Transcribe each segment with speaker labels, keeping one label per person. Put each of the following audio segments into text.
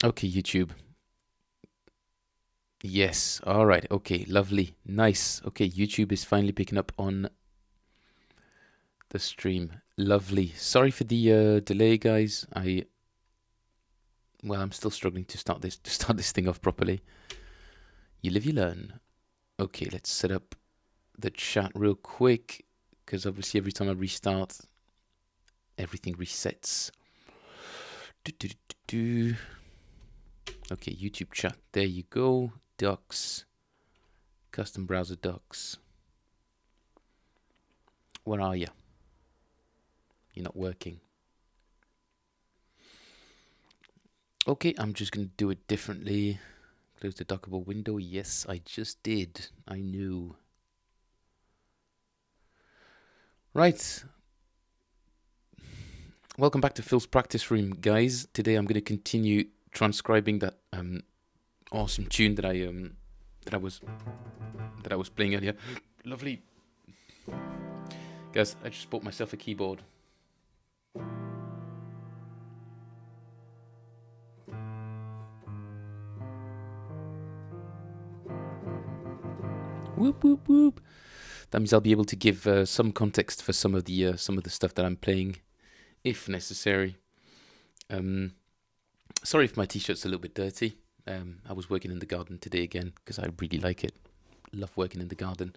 Speaker 1: Okay, YouTube. Yes. All right. Okay. Lovely. Nice. Okay, YouTube is finally picking up on the stream. Lovely. Sorry for the delay, guys. I'm still struggling to start this thing off properly. You live, you learn. Okay, let's set up the chat real quick because obviously every time I restart, everything resets. Okay, YouTube chat. There you go. Docs. Custom browser docs. Where are you? You're not working. Okay, I'm just going to do it differently. Close the dockable window. Yes, I just did. I knew. Right. Welcome back to Phil's practice room, guys. Today I'm going to continue transcribing that awesome tune that I was playing earlier. Lovely. Guys, I just bought myself a keyboard. Whoop whoop whoop. That means I'll be able to give some context for some of the stuff that I'm playing, if necessary. Sorry if my t-shirt's a little bit dirty. I was working in the garden today again because I really like it. Love working in the garden.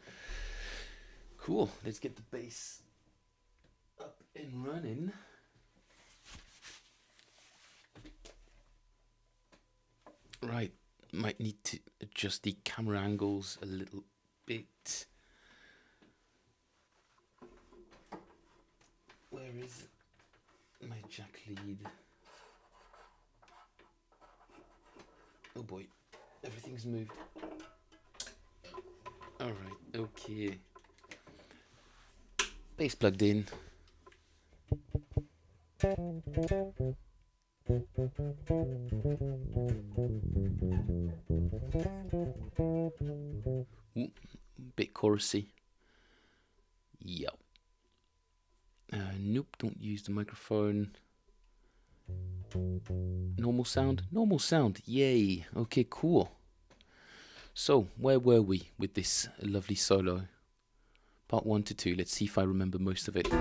Speaker 1: Cool. Let's get the bass up and running. Right. Might need to adjust the camera angles a little bit. Where is my jack lead? Oh boy, everything's moved. Alright, okay. Bass plugged in. Ooh, bit chorusy. Yep. Nope, don't use the microphone. Normal sound? Normal sound, yay. Okay, cool. So, where were we with this lovely solo? Part 1 to 2, let's see if I remember most of it.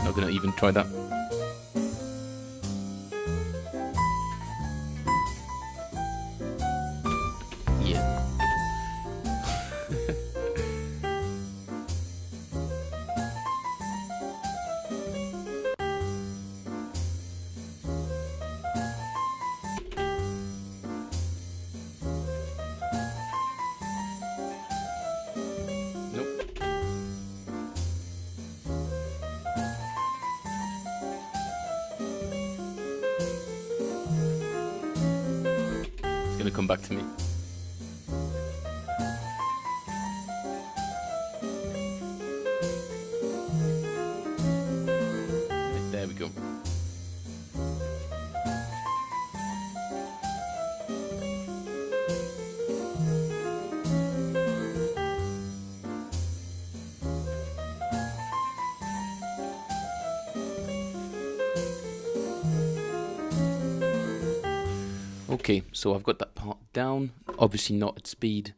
Speaker 1: Not gonna even try that. Yeah. Nope. It's gonna come back to me. There we go. Okay, so I've got that part down. Obviously not at speed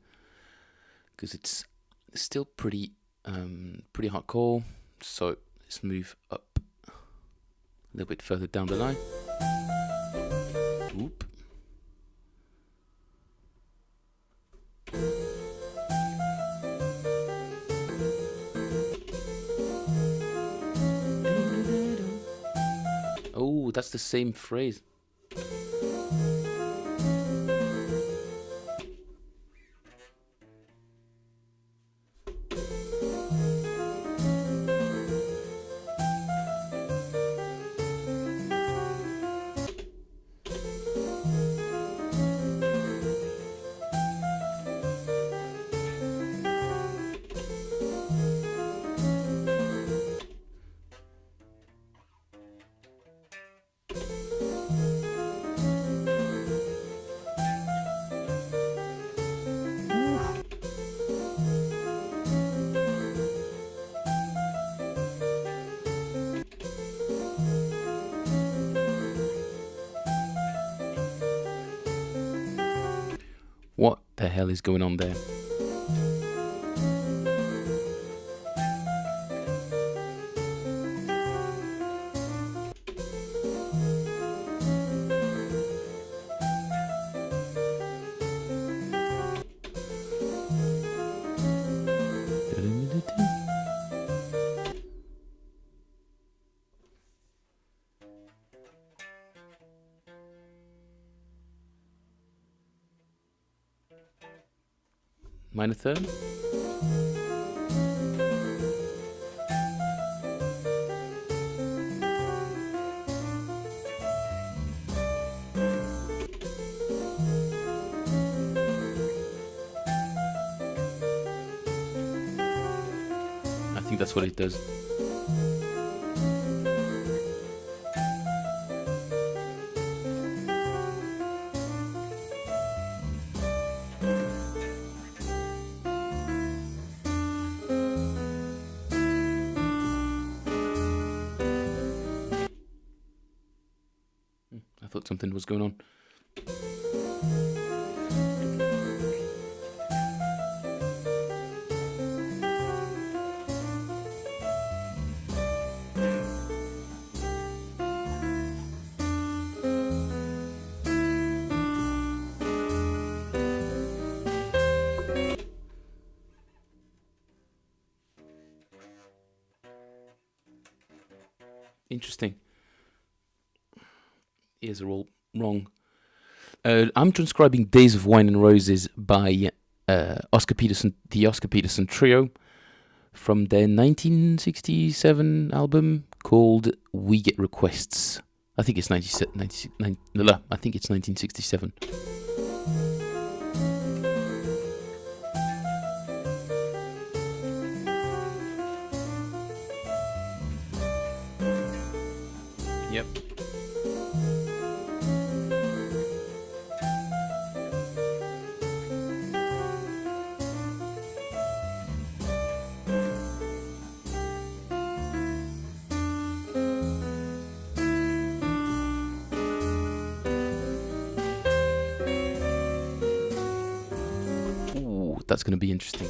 Speaker 1: because it's still pretty hardcore. So let's move up a little bit further down the line. Oop. that's the same phrase. What the hell is going on there? Minor third? I think that's what it does. I thought something was going on. Interesting. Ears are all wrong. I'm transcribing Days of Wine and Roses by Oscar Peterson, the Oscar Peterson Trio, from their 1967 album called We Get Requests. I think it's 1967. Yep. Ooh, that's going to be interesting.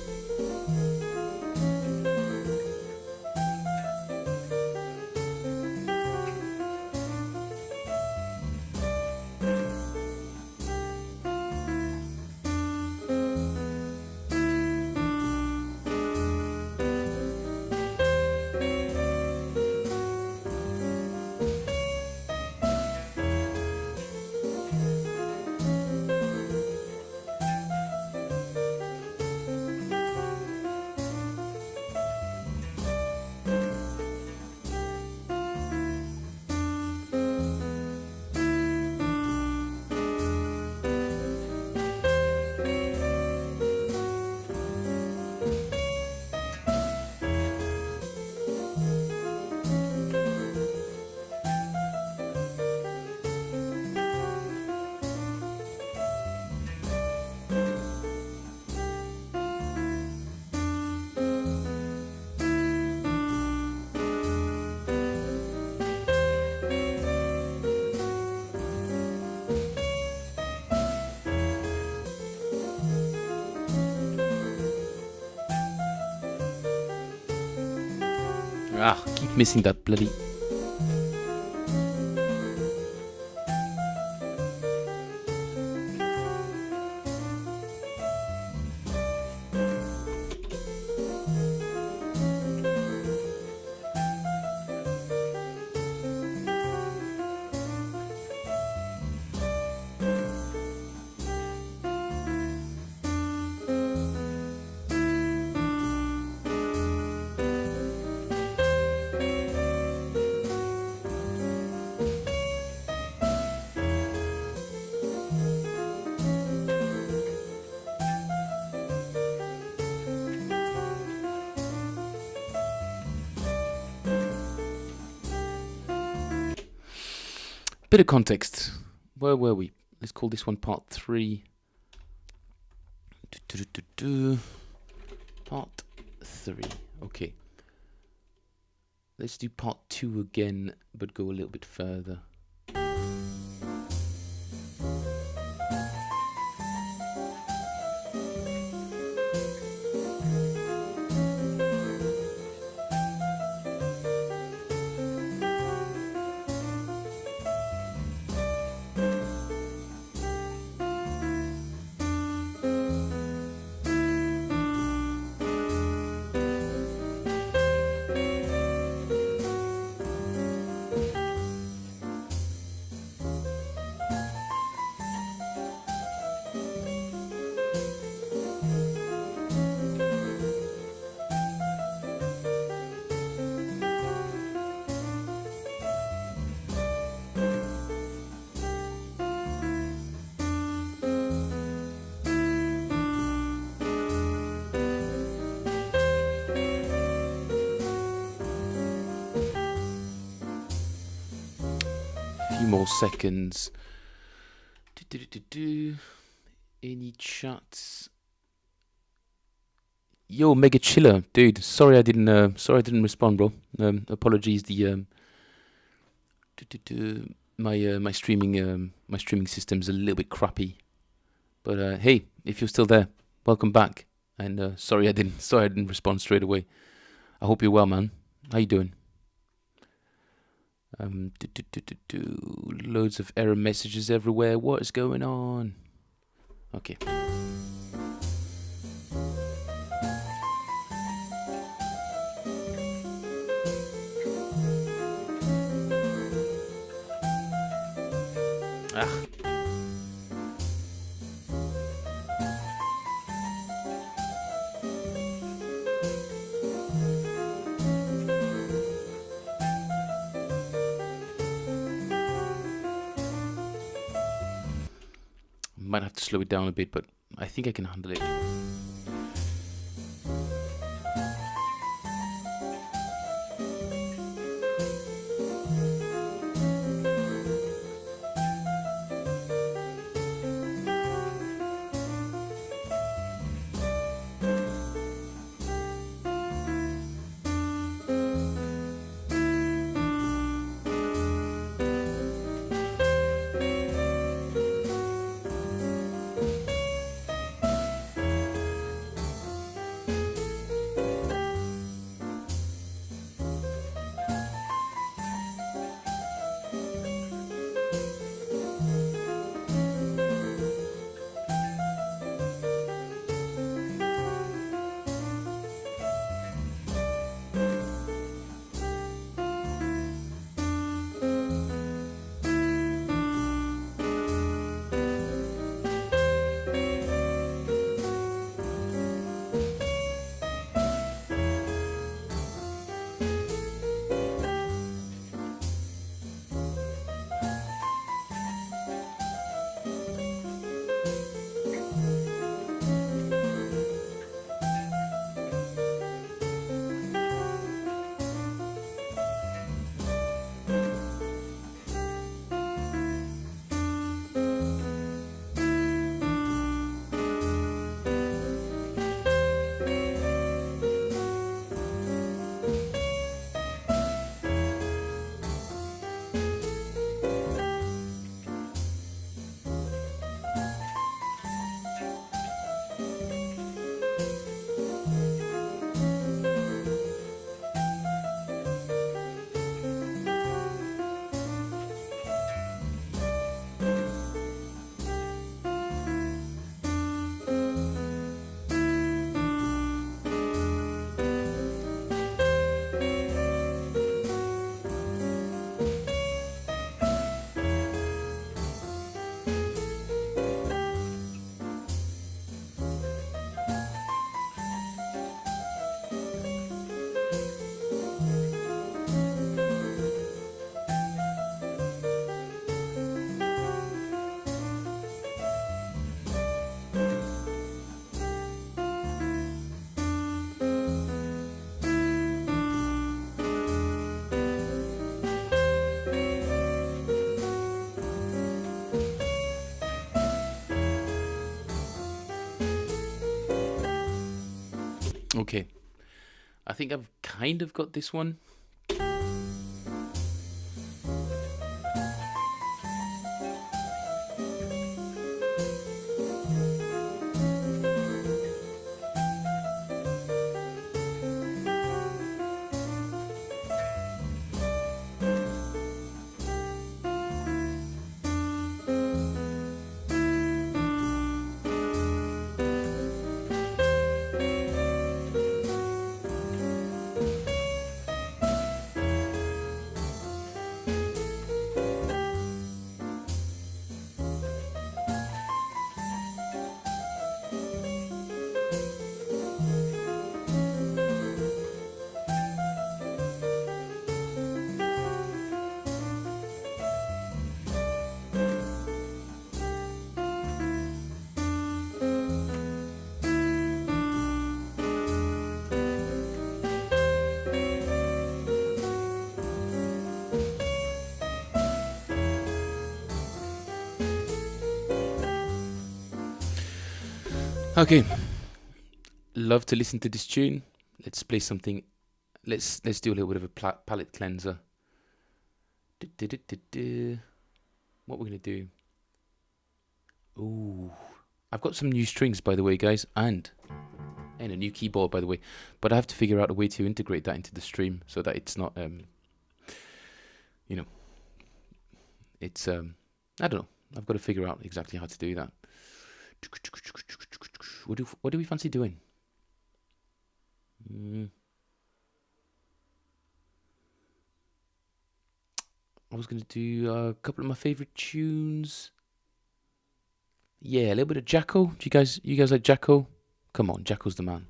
Speaker 1: Ah, keep missing that bloody... bit of context. Where were we? Let's call this one part 3. Part 3. Okay. Let's do part 2 again, but go a little bit further. Few more seconds. Any chats? Yo, Mega Chiller, dude. Sorry I didn't respond, bro. Apologies. My streaming system's a little bit crappy. But hey, if you're still there, welcome back. And sorry I didn't respond straight away. I hope you're well, man. How you doing? Loads of error messages everywhere. What is going on? Okay. Might have to slow it down a bit, but I think I can handle it. Okay, I think I've kind of got this one. Okay, love to listen to this tune. Let's play something. Let's do a little bit of a palette cleanser. What we're gonna do? Ooh, I've got some new strings, by the way, guys, and a new keyboard, by the way. But I have to figure out a way to integrate that into the stream so that it's not, you know, it's I don't know. I've got to figure out exactly how to do that. What do we fancy doing? I was gonna do a couple of my favorite tunes. Yeah, a little bit of Jacko. Do you guys like Jacko? Come on, Jacko's the man.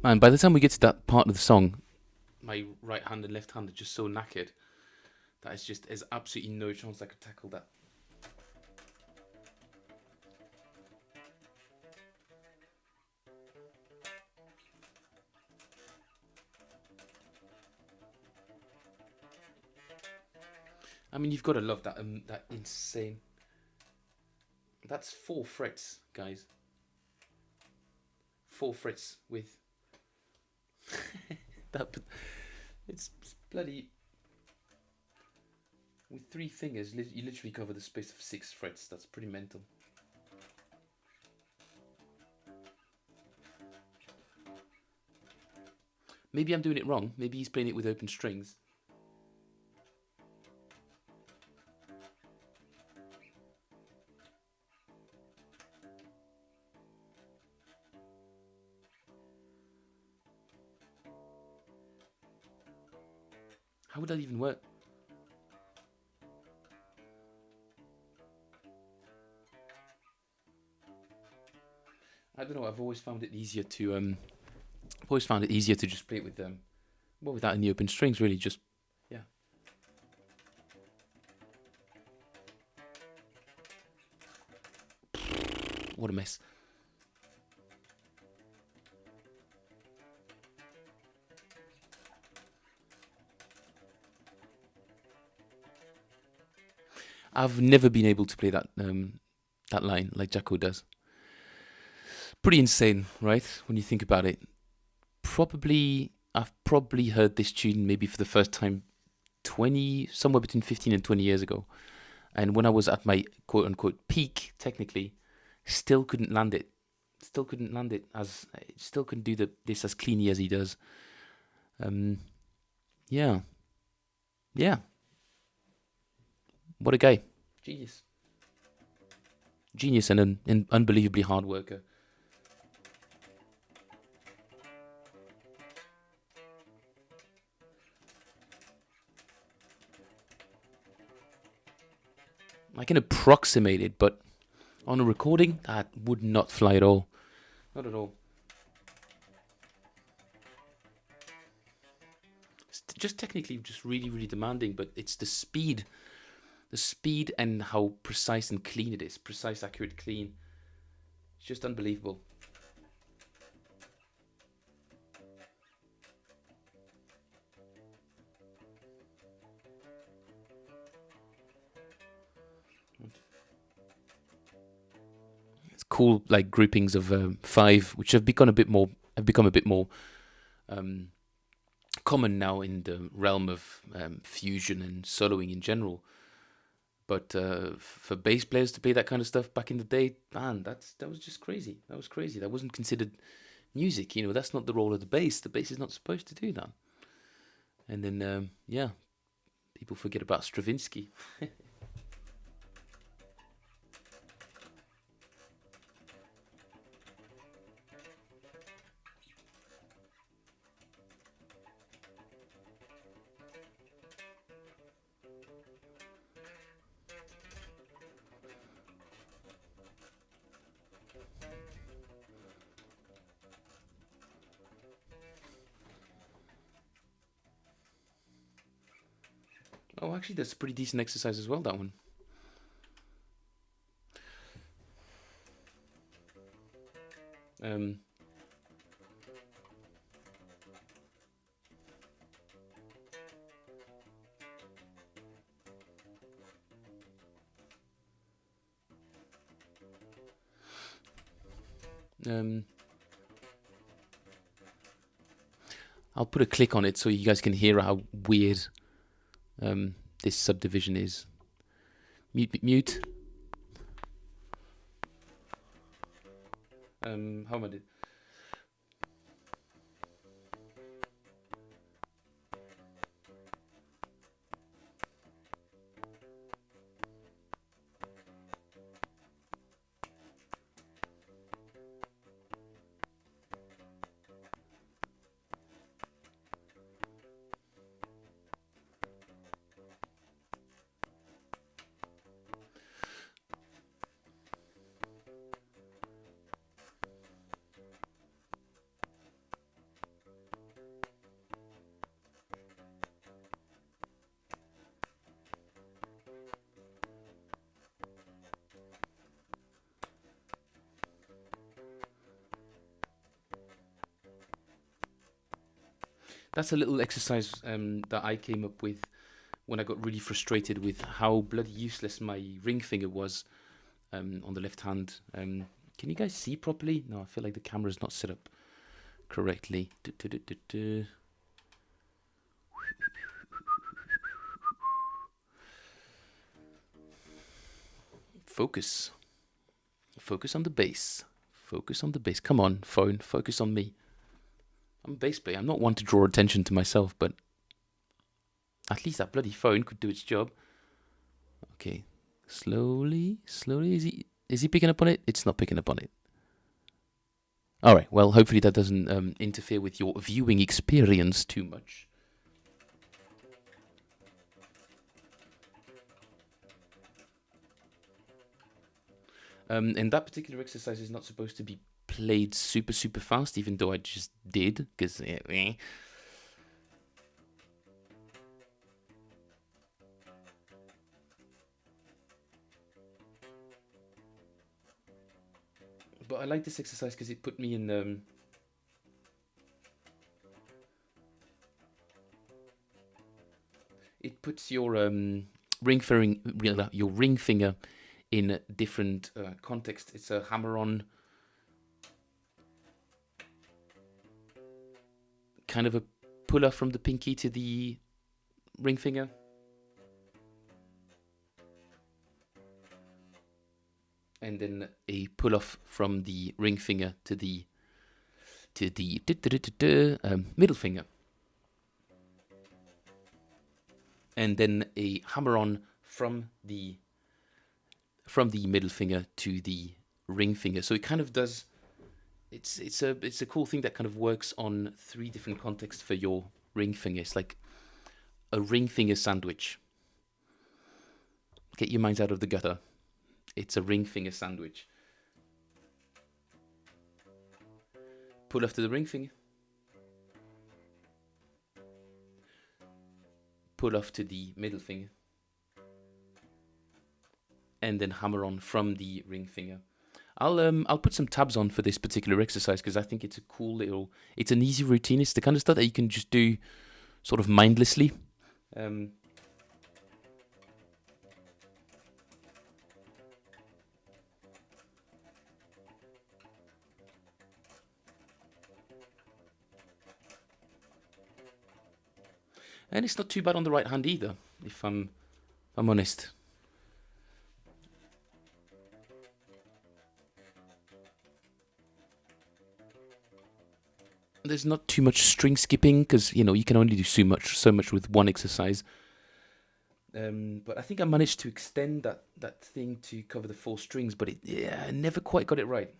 Speaker 1: Man, by the time we get to that part of the song, my right hand and left hand are just so knackered that there's absolutely no chance I could tackle that. I mean, you've got to love that that insane. That's 4 frets, guys. 4 frets with that. It's bloody with 3 fingers. You literally cover the space of 6 frets. That's pretty mental. Maybe I'm doing it wrong. Maybe he's playing it with open strings. How would that even work? I don't know. I've always found it easier to I've always found it easier to just play it with well, without any open strings, really. Just yeah. What a mess. I've never been able to play that line like Jacko does. Pretty insane, right? When you think about it. I've probably heard this tune maybe for the first time somewhere between 15 and 20 years ago. And when I was at my quote unquote peak, technically, still couldn't land it. Still couldn't land it still couldn't do this as cleanly as he does. Yeah. Yeah. What a guy. Genius. Genius and an unbelievably hard worker. I can approximate it, but on a recording, that would not fly at all. Not at all. It's just technically just really, really demanding, but it's the speed. The speed and how precise and clean it is. Precise, accurate, clean. It's just unbelievable. Cool like groupings of 5, which have become a bit more common now in the realm of fusion and soloing in general. But for bass players to play that kind of stuff back in the day, man, that was just crazy. That was crazy. That wasn't considered music. That's not the role of the bass. The bass is not supposed to do that. And then people forget about Stravinsky. Oh, actually, that's a pretty decent exercise as well, that one. Um, I'll put a click on it so you guys can hear how weird this subdivision is. Mute. How am I doing? That's a little exercise that I came up with when I got really frustrated with how bloody useless my ring finger was on the left hand. Can you guys see properly? No, I feel like the camera's not set up correctly. Focus. Focus on the bass. Focus on the bass. Come on, phone. Focus on me. I'm a bass player. I'm not one to draw attention to myself, but at least that bloody phone could do its job. Okay. Slowly. Is he picking up on it? It's not picking up on it. All right. Well, hopefully that doesn't interfere with your viewing experience too much. And that particular exercise is not supposed to be played super fast, even though I just did, because but I like this exercise because it put me in it puts your ring finger in a different context. It's a hammer-on kind of a puller from the pinky to the ring finger. And then a pull-off from the ring finger to the middle finger. And then a hammer-on from the middle finger to the ring finger. So it kind of does. It's a cool thing that kind of works on 3 different contexts for your ring finger. It's like a ring finger sandwich. Get your minds out of the gutter. It's a ring finger sandwich. Pull off to the ring finger. Pull off to the middle finger. And then hammer on from the ring finger. I'll put some tabs on for this particular exercise because I think it's a cool little. It's an easy routine. It's the kind of stuff that you can just do, sort of mindlessly. And it's not too bad on the right hand either, if I'm honest. There's not too much string skipping because you can only do so much with one exercise. But I think I managed to extend that thing to cover the 4 strings, but I never quite got it right.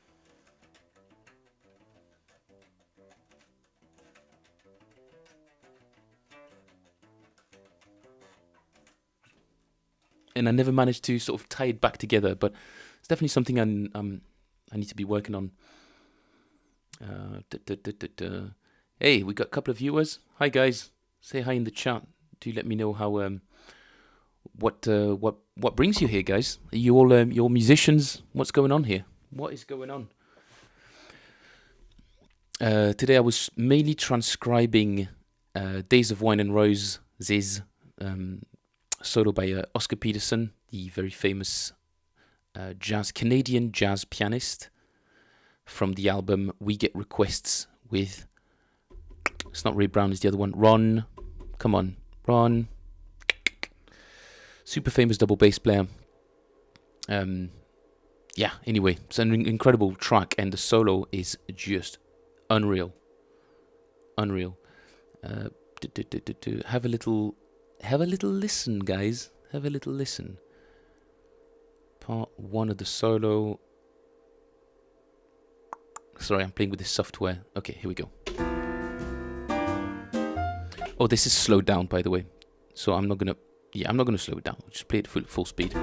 Speaker 1: And I never managed to sort of tie it back together, but it's definitely something I need to be working on. Hey, we got a couple of viewers. Hi guys, say hi in the chat. Do let me know how what brings you here, guys. Are you all musicians? What's going on here? What is going on? Today I was mainly transcribing Days of Wine and Roses, solo by Oscar Peterson, the very famous Canadian jazz pianist, from the album We Get Requests with, it's not Ray Brown, it's the other one, Ron, come on, Ron, super famous double bass player. Yeah, anyway, it's an incredible track and the solo is just unreal. Have a little listen, guys. Have a little listen. Part 1 of the solo. Sorry, I'm playing with this software. Okay, here we go. Oh, this is slowed down, by the way. So I'm not gonna slow it down. I'll just play it full speed.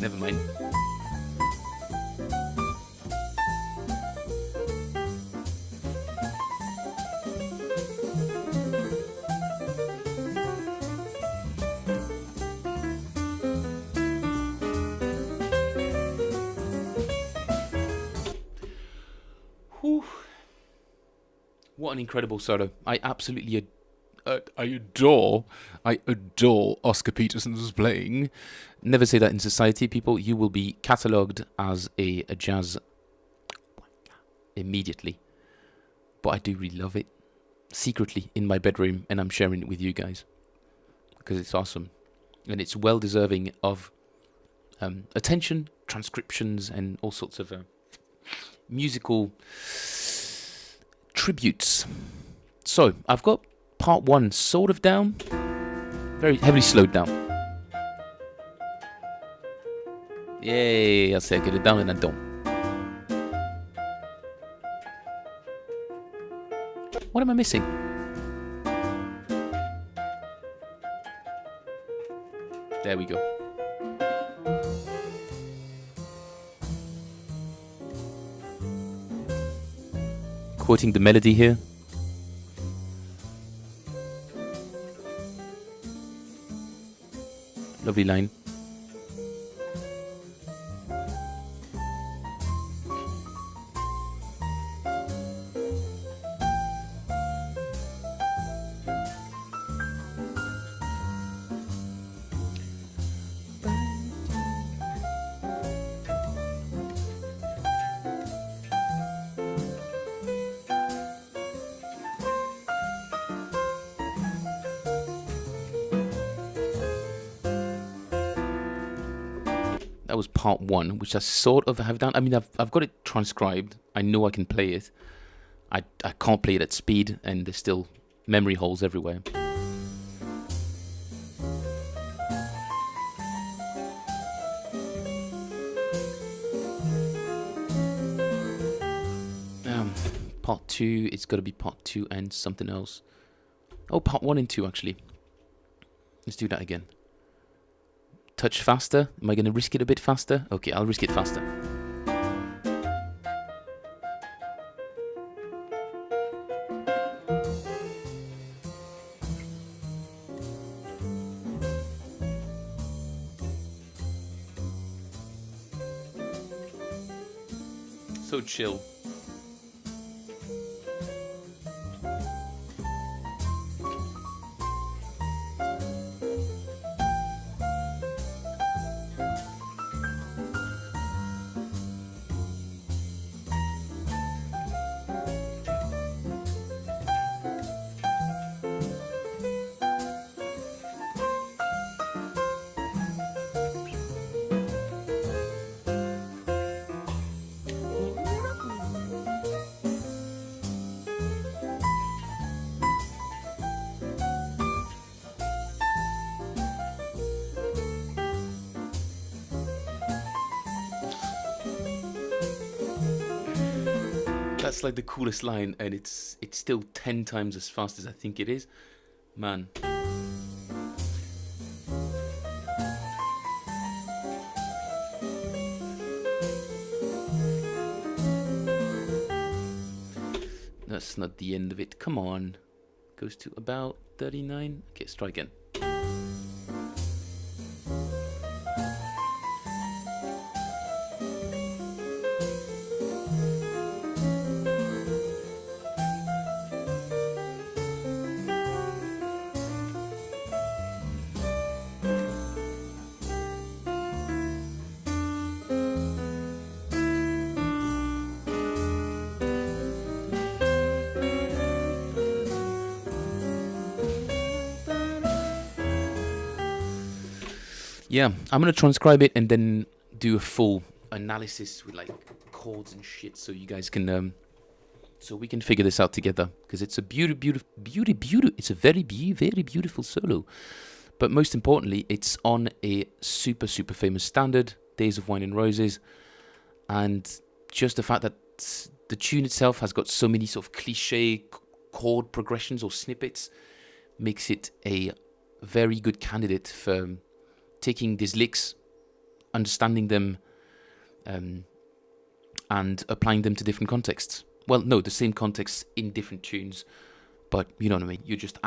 Speaker 1: Never mind. Whew. What an incredible solo. I absolutely adore Oscar Peterson's playing. Never say that in society, people. You will be catalogued as a jazz immediately. But I do really love it. Secretly in my bedroom, and I'm sharing it with you guys. Because it's awesome. And it's well deserving of attention, transcriptions and all sorts of musical tributes. So I've got part 1 sort of down, very heavily slowed down. Yay, I'll say I get it down and I don't. What am I missing? There we go. Quoting the melody here. Lovely line. That was part 1, which I sort of have done. I mean, I've got it transcribed. I know I can play it. I can't play it at speed, and there's still memory holes everywhere. Part 2, it's got to be part 2 and something else. Oh, part 1 and 2 actually. Let's do that again. Touch faster. Am I going to risk it a bit faster? Okay, I'll risk it faster. So chill. That's like the coolest line, and it's still 10 times as fast as I think it is. Man. That's not the end of it. Come on. Goes to about 39. Okay, let's try again. Yeah, I'm gonna transcribe it and then do a full analysis with like chords and shit, so you guys can, so we can figure this out together. Because it's a beautiful. It's a very beautiful solo. But most importantly, it's on a super famous standard, Days of Wine and Roses, and just the fact that the tune itself has got so many sort of cliche chord progressions or snippets makes it a very good candidate for taking these licks, understanding them, and applying them to different contexts. Well, no, the same context in different tunes, but you know what I mean. You're just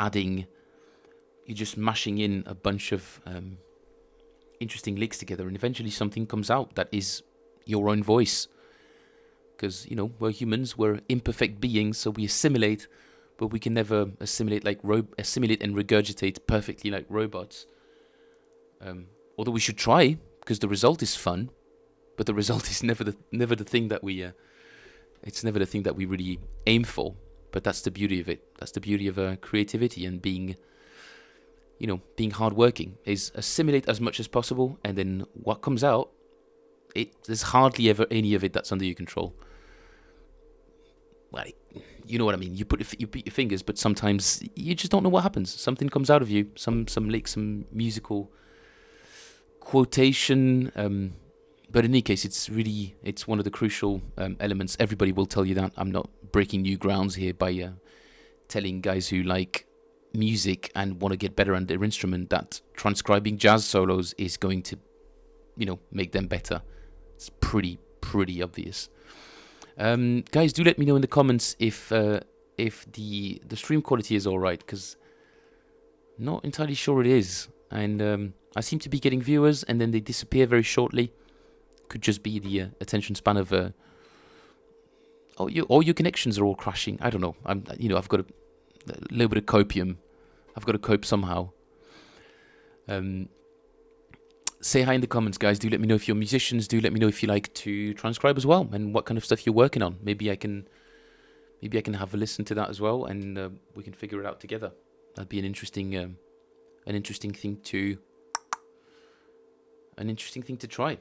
Speaker 1: mashing in a bunch of interesting licks together, and eventually something comes out that is your own voice. Because, you know, we're humans, we're imperfect beings, so we assimilate, but we can never assimilate assimilate and regurgitate perfectly like robots. Although we should try, because the result is fun, but the result is never the thing that we it's never the thing that we really aim for. But that's the beauty of it. That's the beauty of creativity and being hardworking, is assimilate as much as possible, and then what comes out there's hardly ever any of it that's under your control. Well, you know what I mean. You put your fingers, but sometimes you just don't know what happens. Something comes out of you. Some musical quotation. But in any case, it's one of the crucial elements. Everybody will tell you that. I'm not breaking new grounds here by telling guys who like music and want to get better on their instrument that transcribing jazz solos is going to, make them better. It's pretty obvious. Guys, do let me know in the comments if the stream quality is all right, because not entirely sure it is. And I seem to be getting viewers and then they disappear very shortly. Could just be the attention span of all your connections are all crashing. I don't know. I've got a little bit of copium. I've got to cope somehow. Say hi in the comments, guys. Do let me know if you're musicians. Do let me know if you like to transcribe as well, and what kind of stuff you're working on. Maybe I can have a listen to that as well, and we can figure it out together. That'd be an interesting thing to try.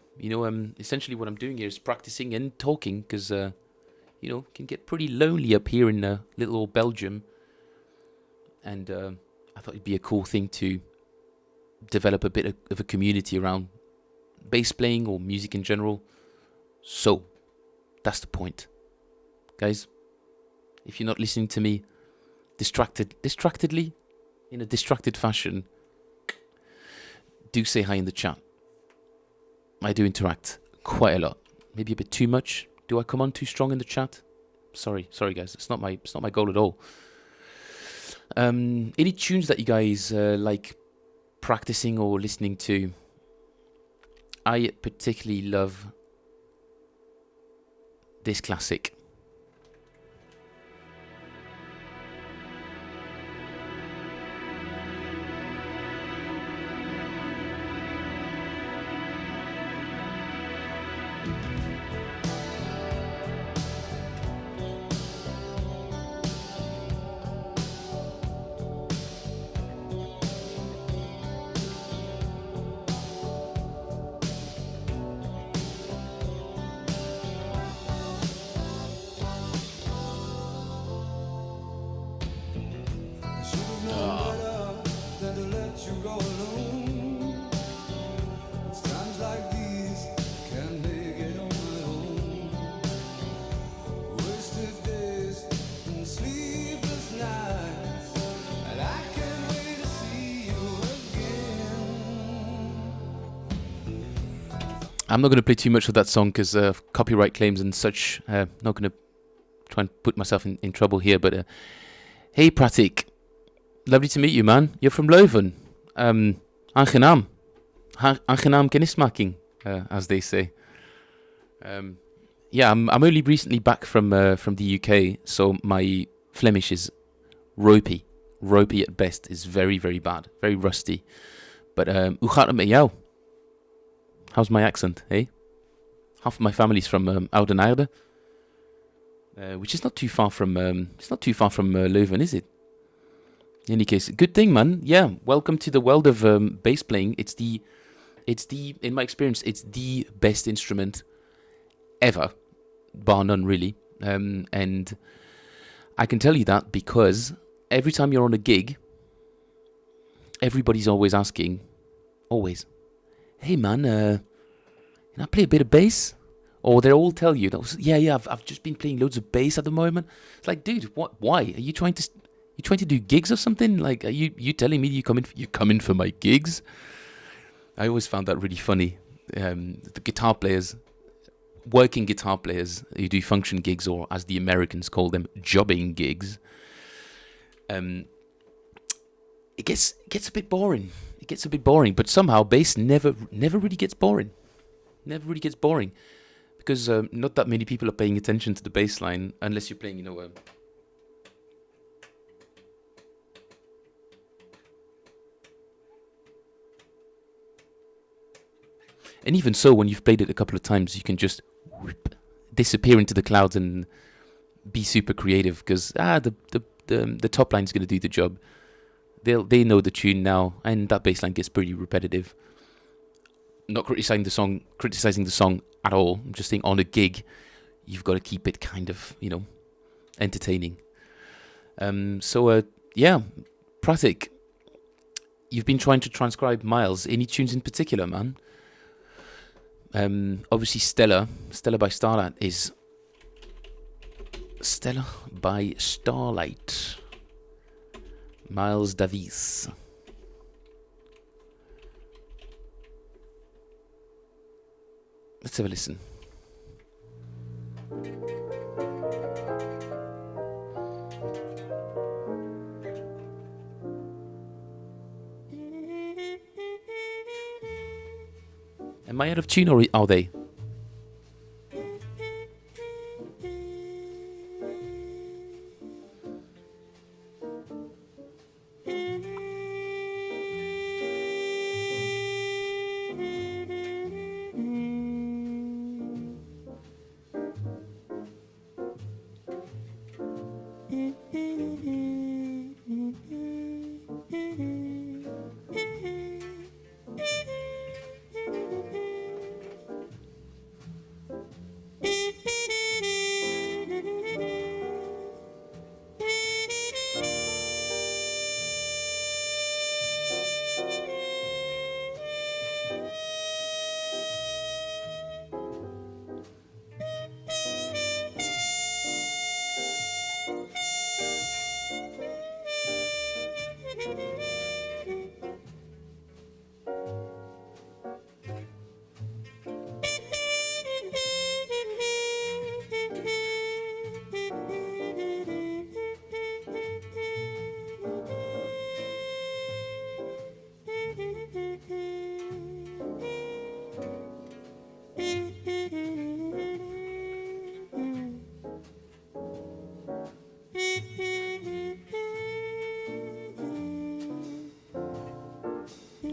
Speaker 1: Essentially what I'm doing here is practicing and talking, because can get pretty lonely up here in little old Belgium, and I thought it'd be a cool thing to develop a bit of a community around bass playing or music in general. So that's the point, guys. If you're not listening to me distractedly, in a distracted fashion, do say hi in the chat. I do interact quite a lot, maybe a bit too much. Do I come on too strong in the chat? Sorry guys, it's not my goal at all. Any tunes that you guys like practicing or listening to? I particularly love this classic. I'm not going to play too much of that song because of copyright claims and such. Not going to try and put myself in trouble here. But hey, Pratik. Lovely to meet you, man. You're from Leuven. Aangenaam. Aangenaam kennismaking, as they say. Yeah, I'm only recently back from the UK, so my Flemish is ropey. Ropey at best, is very, very bad. Very rusty. But hoe gaat het met jou? How's my accent, eh? Half of my family's from Oudenaarde, which is not too far from Leuven, is it? In any case, good thing, man. Yeah, welcome to the world of bass playing. It's the in my experience, it's the best instrument ever, bar none, really. And I can tell you that because every time you're on a gig, everybody's always asking, hey man, can I play a bit of bass? Or they'll all tell you, yeah, I've just been playing loads of bass at the moment. It's like, dude, what? Why are you trying to do gigs or something? Like, are you telling me you come in for my gigs? I always found that really funny. The guitar players, working guitar players who do function gigs, or as the Americans call them, jobbing gigs. It gets a bit boring. It gets a bit boring, but somehow bass never really gets boring. Never really gets boring, because not that many people are paying attention to the bass line unless you're playing, and even so, when you've played it a couple of times, you can just disappear into the clouds and be super creative, because the top line is going to do the job. They know the tune now, and that bass line gets pretty repetitive. Not criticizing the song at all. I'm just saying on a gig, you've got to keep it kind of, entertaining. Yeah, Pratik, you've been trying to transcribe Miles. Any tunes in particular, man? Obviously Stella by Starlight is Stella by Starlight. Miles Davis. Let's have a listen. Am I out of tune or are they?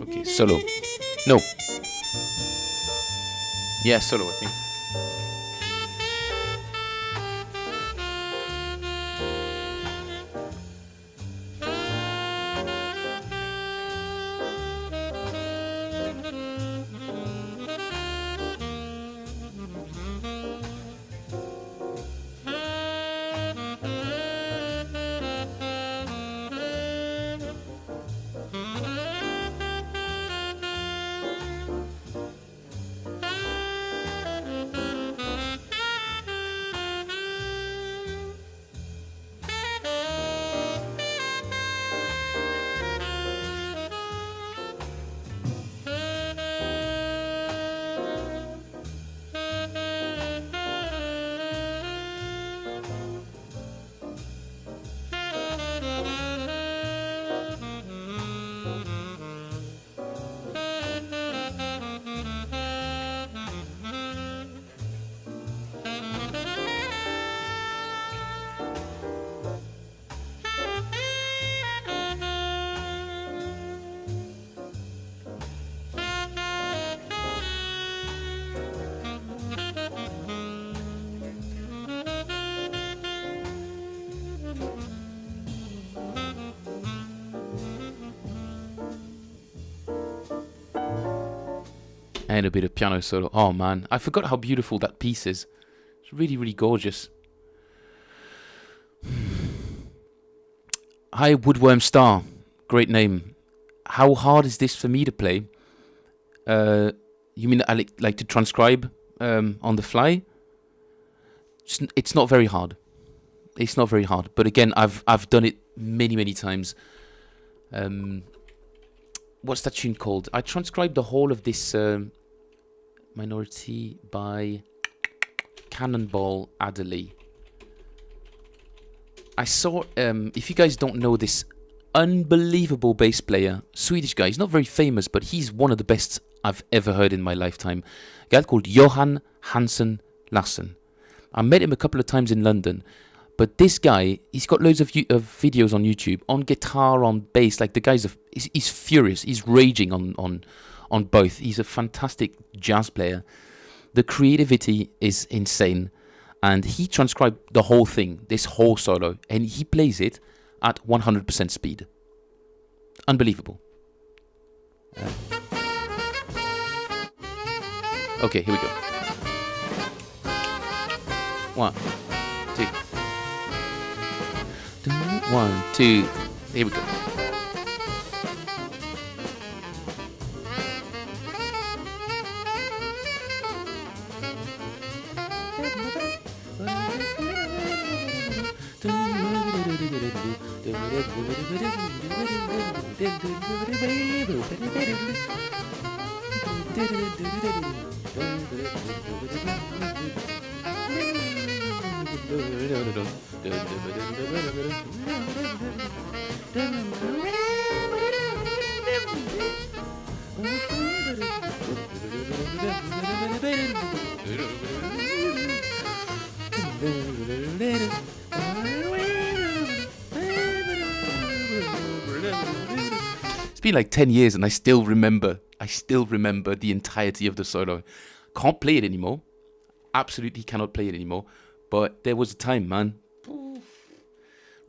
Speaker 1: Okay, solo. No. Yeah, solo, I think. And a bit of piano solo. Oh man, I forgot how beautiful that piece is. It's really, really gorgeous. Hi, Woodworm Star. Great name. How hard is this for me to play? You mean I like to transcribe on the fly? It's not very hard. It's not very hard. But again, I've done it many, many times. What's that tune called? I transcribed the whole of this Minority by Cannonball Adderley. I saw, if you guys don't know this unbelievable bass player, Swedish guy, he's not very famous, but he's one of the best I've ever heard in my lifetime. A guy called Johan Hansen Lassen. I met him a couple of times in London, but this guy, he's got loads of videos on YouTube, on guitar, on bass, like the guy's, he's furious, he's raging on both. He's a fantastic jazz player. The creativity is insane. And he transcribed the whole thing, this whole solo, and he plays it at 100% speed. Unbelievable. Okay, here we go. 1, 2. 1, 2. Here we go. It's been like 10 years and I still remember the entirety of the solo. Can't play it anymore. Absolutely cannot play it anymore. But there was a time, man.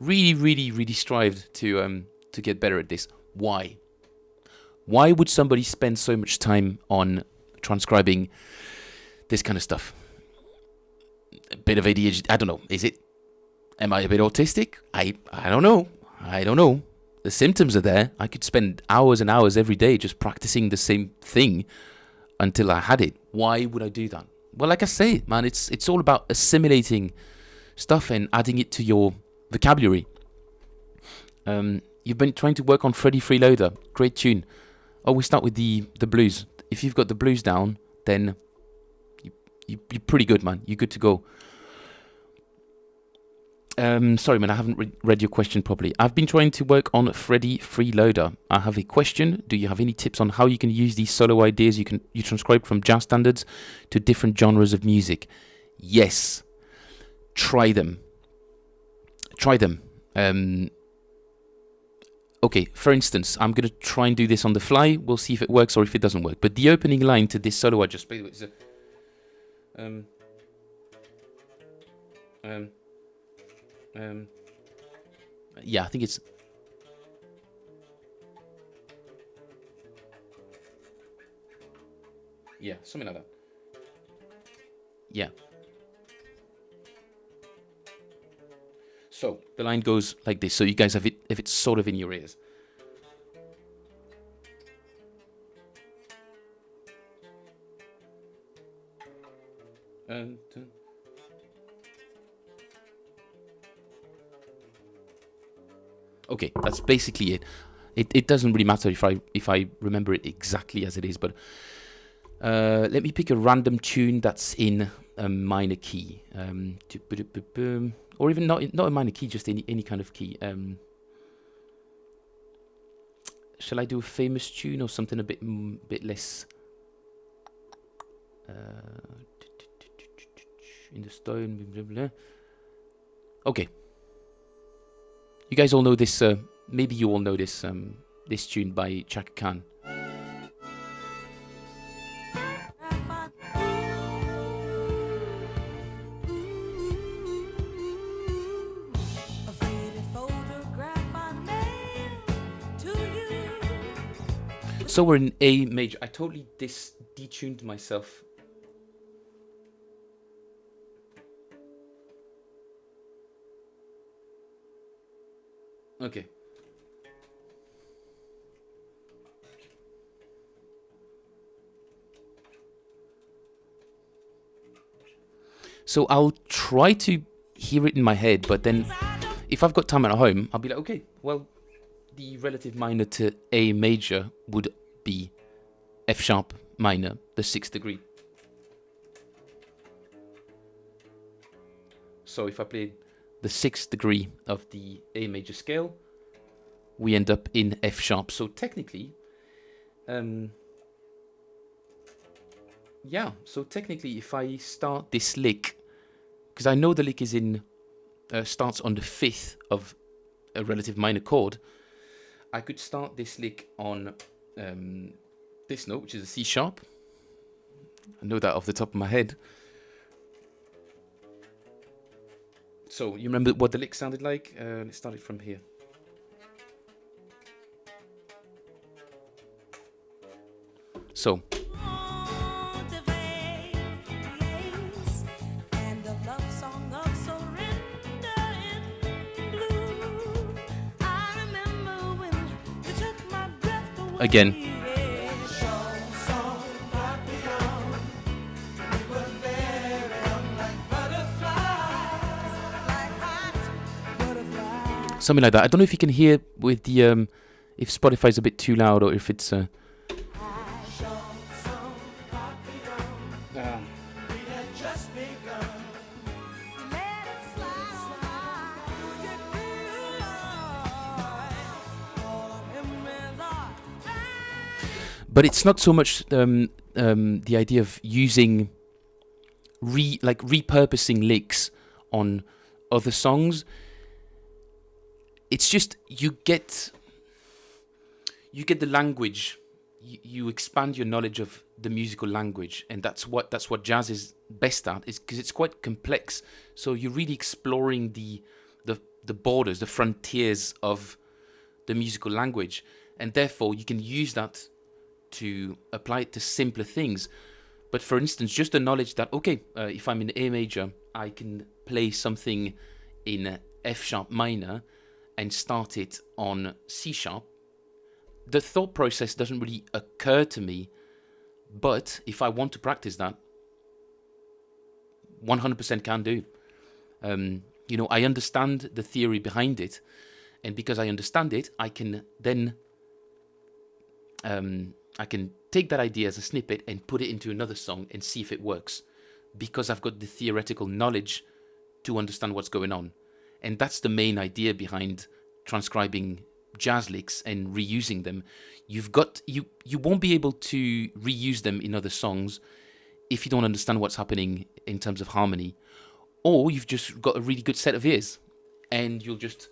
Speaker 1: Really strived to get better at this. Why? Why would somebody spend so much time on transcribing this kind of stuff? A bit of ADHD. I don't know. Is it? Am I a bit autistic? I don't know. The symptoms are there. I could spend hours and hours every day just practicing the same thing until I had it. Why would I do that? Well, like I say, man, it's all about assimilating stuff and adding it to your vocabulary. You've been trying to work on Freddy Freeloader. Great tune. Oh, we start with the blues. If you've got the blues down, then you're pretty good, man. You're good to go. Sorry, man, I haven't read your question properly. I've been trying to work on Freddy Freeloader. I have a question. Do you have any tips on how you can use these solo ideas you transcribe from jazz standards to different genres of music? Yes. Try them. Okay, for instance, I'm going to try and do this on the fly. We'll see if it works or if it doesn't work. But the opening line to this solo I just played is yeah, I think it's... Yeah, something like that. Yeah. So, the line goes like this, so you guys have it, if it's sort of in your ears. Okay, that's basically it. It doesn't really matter if I remember it exactly as it is, but let me pick a random tune that's in a minor key, or even not a minor key, just any kind of key. Shall I do a famous tune or something a bit less? In the stone, blah, blah, blah. Okay. You guys all know this. Maybe you all know this. This tune by Chaka Khan. So we're in A major. I totally detuned myself. Okay. So I'll try to hear it in my head, but then if I've got time at home, I'll be like, okay, well, the relative minor to A major would be F sharp minor, the 6th degree. So if I played the 6th degree of the A major scale, we end up in F sharp. So technically, yeah, so technically if I start this lick, because I know the lick is in, starts on the 5th of a relative minor chord, I could start this lick on this note, which is a C sharp. I know that off the top of my head. So you remember what the lick sounded like? Let's start it from here. So. again. Something like that. I don't know if you can hear with the if Spotify's a bit too loud or if it's but it's not so much the idea of using repurposing licks on other songs. It's just you get the language, you expand your knowledge of the musical language, and that's what jazz is best at, is because it's quite complex. So you're really exploring the borders, the frontiers of the musical language, and therefore you can use that to apply it to simpler things. But for instance, just the knowledge that, okay, if I'm in A major, I can play something in F sharp minor and start it on C sharp. The thought process doesn't really occur to me, but if I want to practice that, 100% can do. I understand the theory behind it, and because I understand it, I can then I can take that idea as a snippet and put it into another song and see if it works, because I've got the theoretical knowledge to understand what's going on. And that's the main idea behind transcribing jazz licks and reusing them. You won't be able to reuse them in other songs if you don't understand what's happening in terms of harmony, or you've just got a really good set of ears and you'll just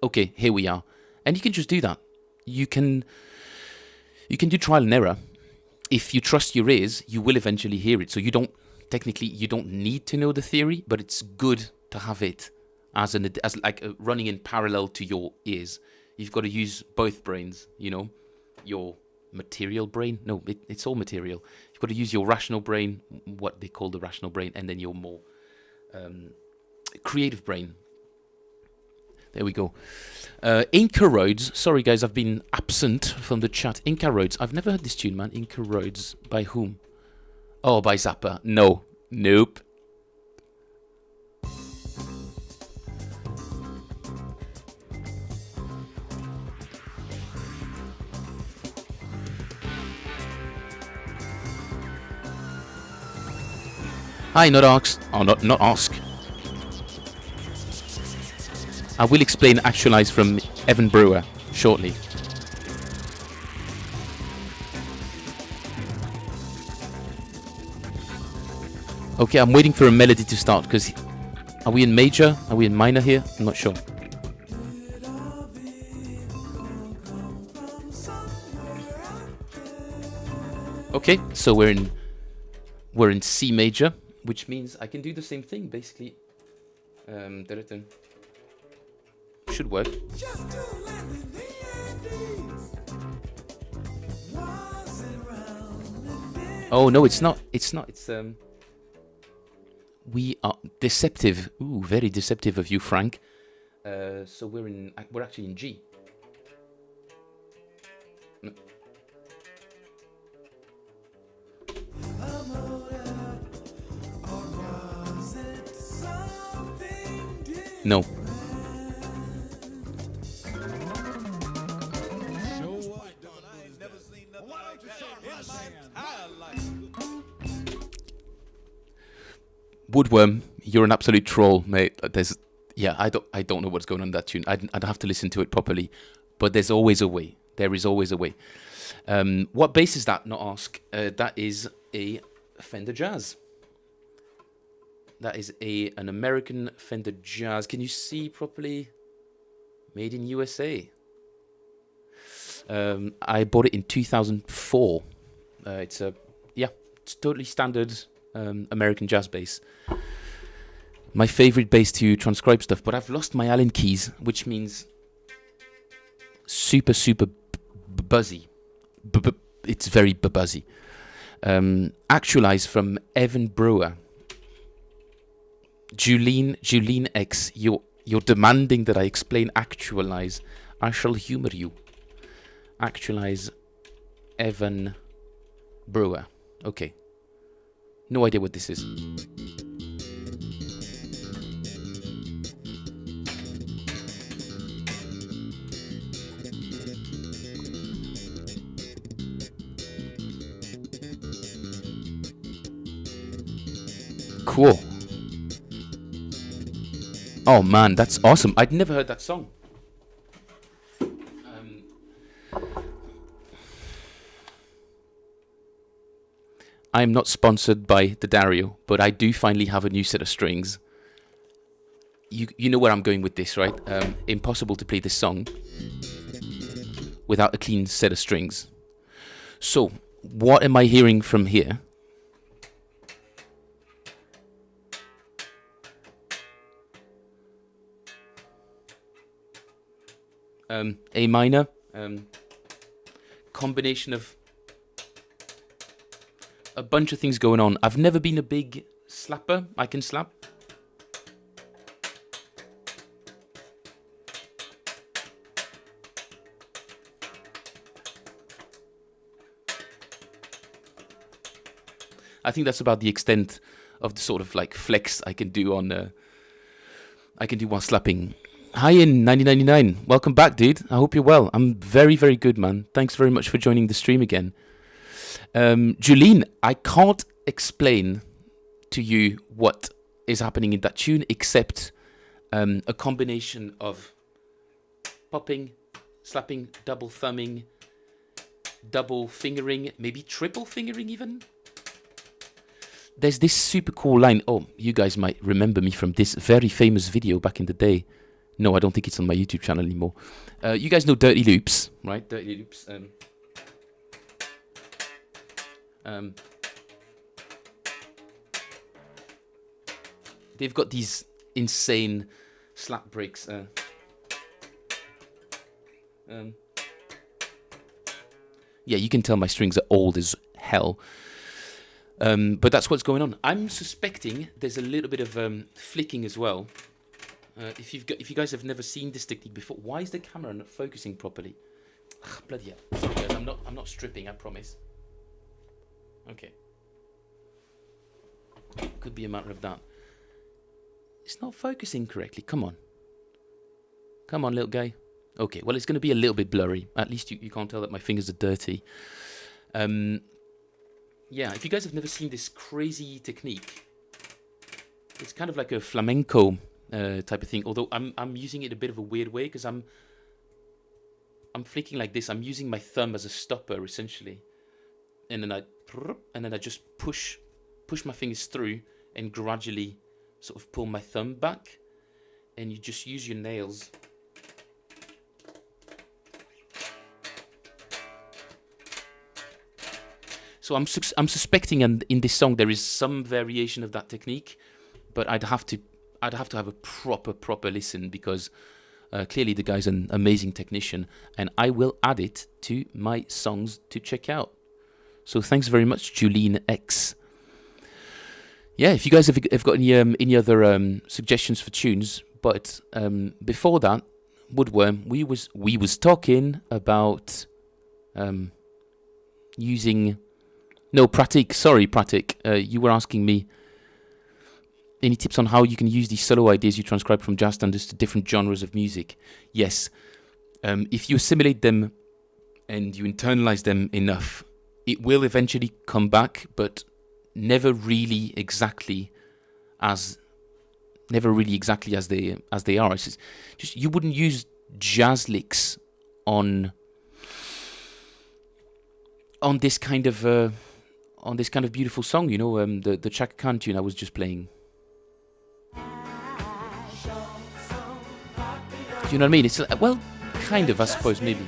Speaker 1: okay, here we are. And you can just do that. You can do trial and error. If you trust your ears, you will eventually hear it. So you don't need to know the theory, but it's good to have it as running in parallel to your ears. You've got to use both brains, your material brain. No, it's all material. You've got to use your rational brain, what they call the rational brain, and then your more creative brain. There we go. Inca Roads. Sorry, guys, I've been absent from the chat. Inca Roads. I've never heard this tune, man. Inca Roads. By whom? Oh, by Zappa. No. Nope. Hi, not ask. Oh, not ask. I will explain Actualize from Evan Brewer shortly. Okay, I'm waiting for a melody to start, because are we in major? Are we in minor here? I'm not sure. Okay, so we're in C major, which means I can do the same thing basically. Should work. Oh no, it's not. It's we are deceptive. Ooh, very deceptive of you, Frank. So we're actually in G. No. Woodworm, you're an absolute troll, mate. I don't know what's going on in that tune. I'd have to listen to it properly, but there's always a way. There is always a way. What bass is that? Not ask. That is a Fender Jazz. That is an American Fender Jazz. Can you see properly? Made in USA. I bought it in 2004. It's totally standard American jazz bass. My favorite bass to transcribe stuff, but I've lost my Allen keys, which means super buzzy. It's very buzzy. Actualize from Evan Brewer. Julene X, you're You're demanding that I explain actualize. I shall humor you. Actualize Evan Brewer. Okay. No idea what this is. Cool. Oh man, that's awesome. I'd never heard that song. I am not sponsored by the Dario, but I do finally have a new set of strings. You know where I'm going with this, right? Impossible to play this song without a clean set of strings. So, what am I hearing from here? A minor, combination of a bunch of things going on. I've never been a big slapper. I can slap. I think that's about the extent of the sort of like flex I can do on. I can do while slapping. Hi in 1999. Welcome back, dude. I hope you're well. I'm very, very good, man. Thanks very much for joining the stream again. Julene, I can't explain to you what is happening in that tune except a combination of popping, slapping, double thumbing, double fingering, maybe triple fingering even. There's this super cool line. Oh, you guys might remember me from this very famous video back in the day. No, I don't think it's on my YouTube channel anymore. You guys know Dirty Loops, right? Dirty Loops. They've got these insane slap breaks. Yeah, you can tell my strings are old as hell. But that's what's going on. I'm suspecting there's a little bit of flicking as well. If you guys have never seen this technique before, why is the camera not focusing properly? Ugh, bloody hell! Sorry guys, I'm not stripping. I promise. Okay. Could be a matter of that. It's not focusing correctly. Come on. Come on, little guy. Okay. Well, it's going to be a little bit blurry. At least you can't tell that my fingers are dirty. Yeah. If you guys have never seen this crazy technique, it's kind of like a flamenco type of thing, although I'm using it in a bit of a weird way because I'm flicking like this. I'm using my thumb as a stopper essentially, and then I just push my fingers through and gradually sort of pull my thumb back, and you just use your nails. So I'm suspecting, and in this song there is some variation of that technique, but I'd have to have a proper listen because clearly the guy's an amazing technician, and I will add it to my songs to check out. So thanks very much, Julene X. Yeah, if you guys have got any other suggestions for tunes, but before that, Woodworm, we was talking about using. No, Pratik. Sorry, Pratik. You were asking me any tips on how you can use these solo ideas you transcribe from jazz standards to different genres of music. Yes. If you assimilate them and you internalize them enough, it will eventually come back, but never really exactly as they are. It's just you wouldn't use jazz licks on this kind of beautiful song, you know, the Chaka Khan tune I was just playing. Do you know what I mean? It's well, kind of, I suppose, maybe.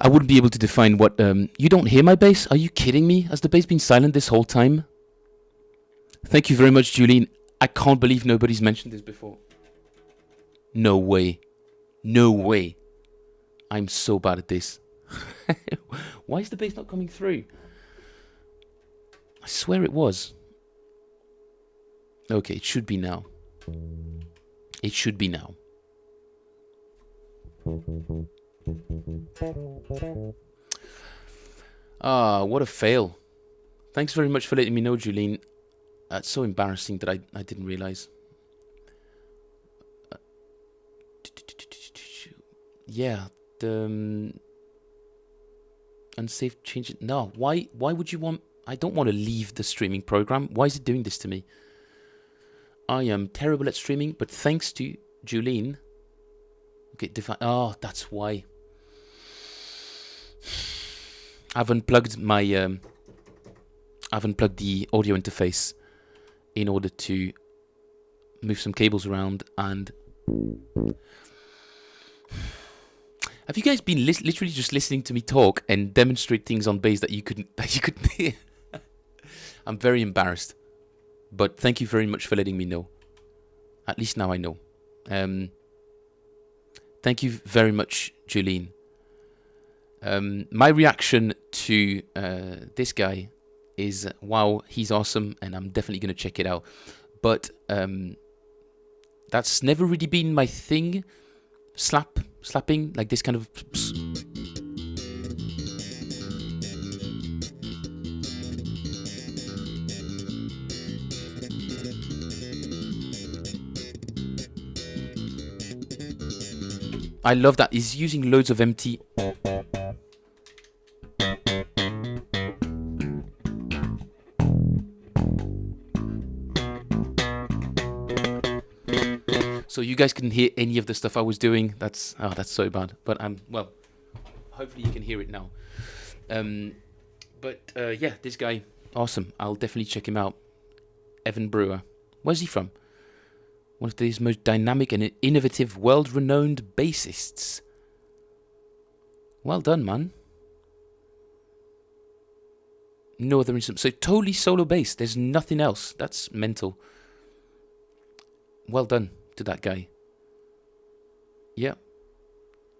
Speaker 1: I wouldn't be able to define what. You don't hear my bass? Are you kidding me? Has the bass been silent this whole time? Thank you very much, Julene. I can't believe nobody's mentioned this before. No way. No way. I'm so bad at this. Why is the bass not coming through? I swear it was. Okay, it should be now. It should be now. Ah, what a fail. Thanks very much for letting me know, Julene. It's so embarrassing that I didn't realize. Yeah, the unsafe change. No, why would you want... I don't want to leave the streaming program. Why is it doing this to me? I am terrible at streaming, but thanks to Julene... Okay, oh, that's why. I've unplugged my... I've unplugged the audio interface in order to move some cables around, and... Have you guys been literally just listening to me talk and demonstrate things on bass that you couldn't hear? I'm very embarrassed, but thank you very much for letting me know. At least now I know. Thank you very much, Julene. My reaction to this guy is, wow, he's awesome, and I'm definitely going to check it out. But that's never really been my thing. Slapping, like this kind of... I love that. He's using loads of empty... So you guys couldn't hear any of the stuff I was doing. That's so bad. But well, hopefully you can hear it now. Yeah, this guy, awesome. I'll definitely check him out. Evan Brewer. Where's he from? One of these most dynamic and innovative, world-renowned bassists. Well done, man. No other instrument. So totally solo bass. There's nothing else. That's mental. Well done to that guy. Yeah.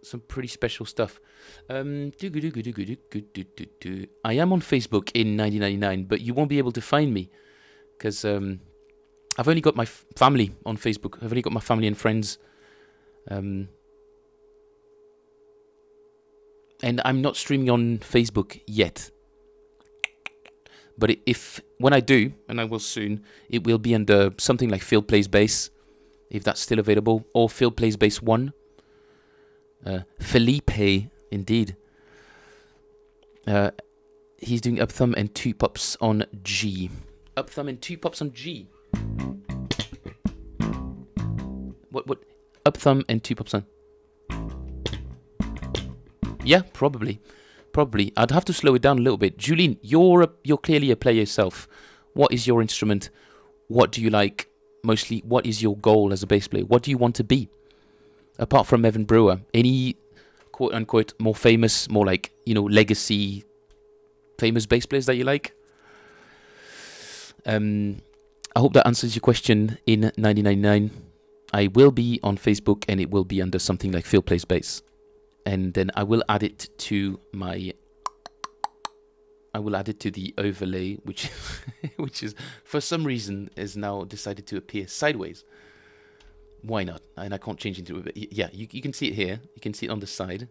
Speaker 1: Some pretty special stuff. I am on Facebook in 1999, but you won't be able to find me because I've only got my family on Facebook. I've only got my family and friends. And I'm not streaming on Facebook yet. But when I do, and I will soon, it will be under something like Phil Plays Bass, if that's still available, or Phil Plays Bass 1. Felipe, indeed. He's doing up thumb and 2 pops on G. Up thumb and 2 pops on G. What? Up thumb and 2 pops on. Yeah, probably. I'd have to slow it down a little bit. Julene, you're clearly a player yourself. What is your instrument? What do you like? Mostly, what is your goal as a bass player? What do you want to be? Apart from Evan Brewer, any quote-unquote more famous, more like, legacy famous bass players that you like? I hope that answers your question in 1999. I will be on Facebook, and it will be under something like Phil Plays Bass. And then I will add it to the overlay, which is for some reason is now decided to appear sideways. Why not? And I can't change into it. Yeah, you can see it here. You can see it on the side.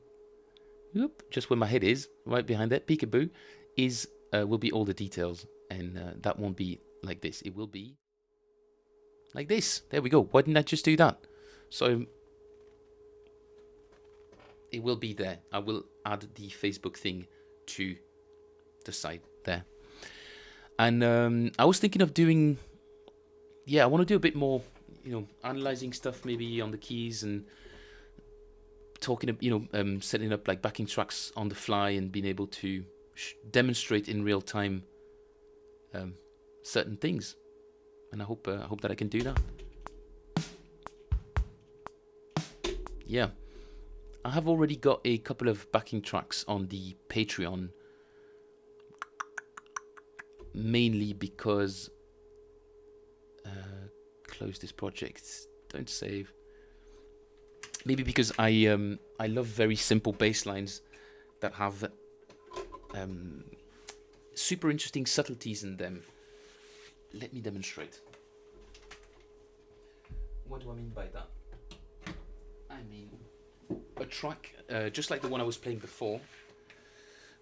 Speaker 1: Whoop, just where my head is, right behind that peekaboo, will be all the details, and that won't be like this. It will be like this. There we go. Why didn't I just do that? So it will be there. I will add the Facebook thing to the side there. And I was thinking of doing... Yeah, I want to do a bit more, analyzing stuff maybe on the keys and talking, setting up like backing tracks on the fly and being able to demonstrate in real time certain things. And I hope that I can do that. Yeah. I have already got a couple of backing tracks on the Patreon, mainly because close this project, don't save. Maybe because I love very simple bass lines that have super interesting subtleties in them. Let me demonstrate. What do I mean by that? I mean a track just like the one I was playing before.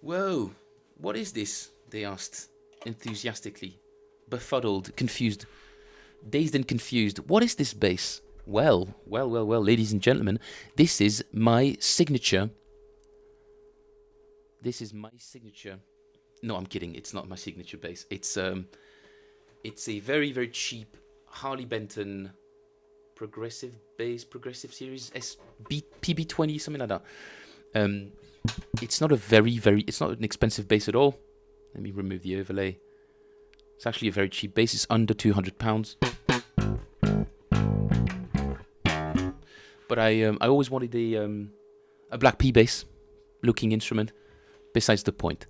Speaker 1: Whoa, what is this? They asked enthusiastically, befuddled, confused, dazed and confused. What is this bass? Well, ladies and gentlemen, this is my signature. This is my signature. No, I'm kidding. It's not my signature bass. It's a very, very cheap Harley Benton progressive series PB20, something like that. It's not it's not an expensive bass at all. Let me remove the overlay. It's actually a very cheap bass. It's under £200. But I always wanted a black P bass looking instrument. Besides the point,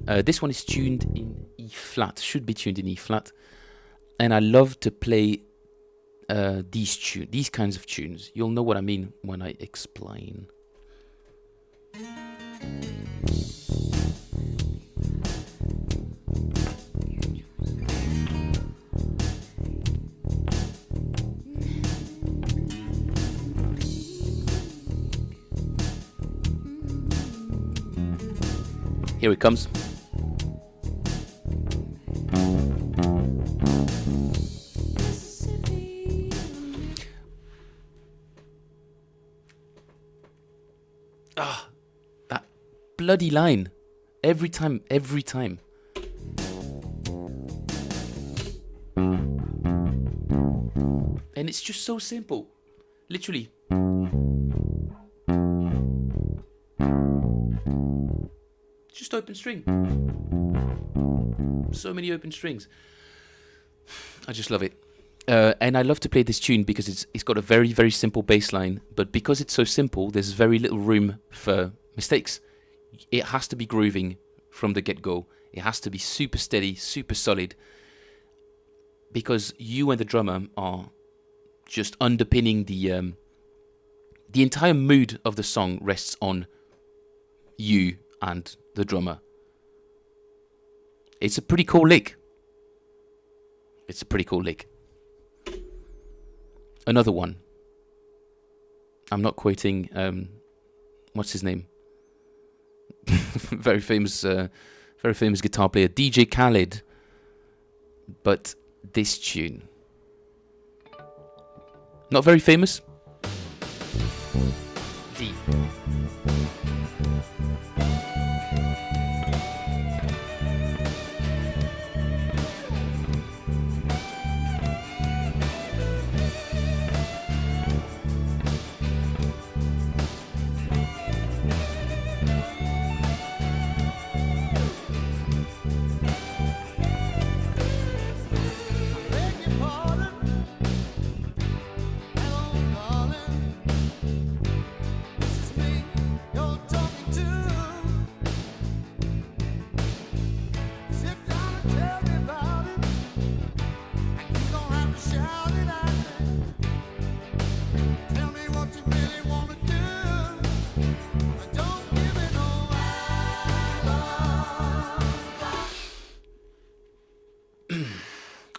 Speaker 1: this one is tuned in E flat. Should be tuned in E flat, and I love to play these kinds of tunes. You'll know what I mean when I explain. Here it comes. Ah, that bloody line. Every time. And it's just so simple. Literally. Just open string. So many open strings. I just love it. And I love to play this tune because it's got a very, very simple bass line. But because it's so simple, there's very little room for mistakes. It has to be grooving from the get-go. It has to be super steady, super solid. Because you and the drummer are just underpinning the entire mood of the song rests on you and the drummer. It's a pretty cool lick. Another one. I'm not quoting what's his name? very famous guitar player, DJ Khaled. But this tune, not very famous. D.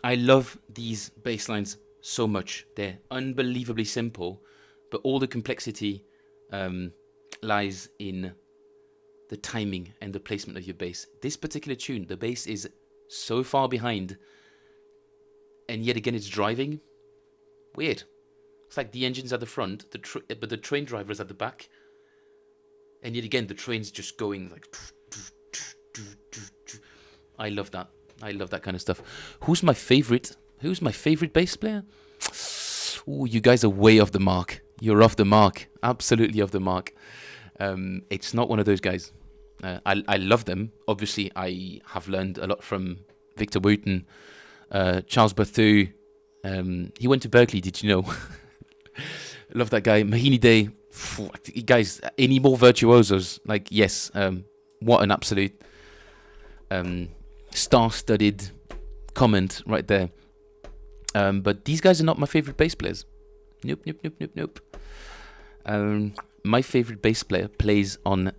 Speaker 1: I love these bass lines so much. They're unbelievably simple, but all the complexity lies in the timing and the placement of your bass. This particular tune, the bass is so far behind, and yet again it's driving. Weird. It's like the engine's at the front, but the train driver's at the back, and yet again the train's just going like. I love that. I love that kind of stuff. Who's my favorite bass player? Ooh, you guys are way off the mark. You're off the mark. Absolutely off the mark. It's not one of those guys. I love them. Obviously, I have learned a lot from Victor Wooten, Charles Berthoud. He went to Berkeley, did you know? Love that guy. Mahini Day. Guys, any more virtuosos? Like, yes, what an absolute star-studded comment right there. But these guys are not my favorite bass players. Nope, nope, nope, nope, nope. My favorite bass player plays on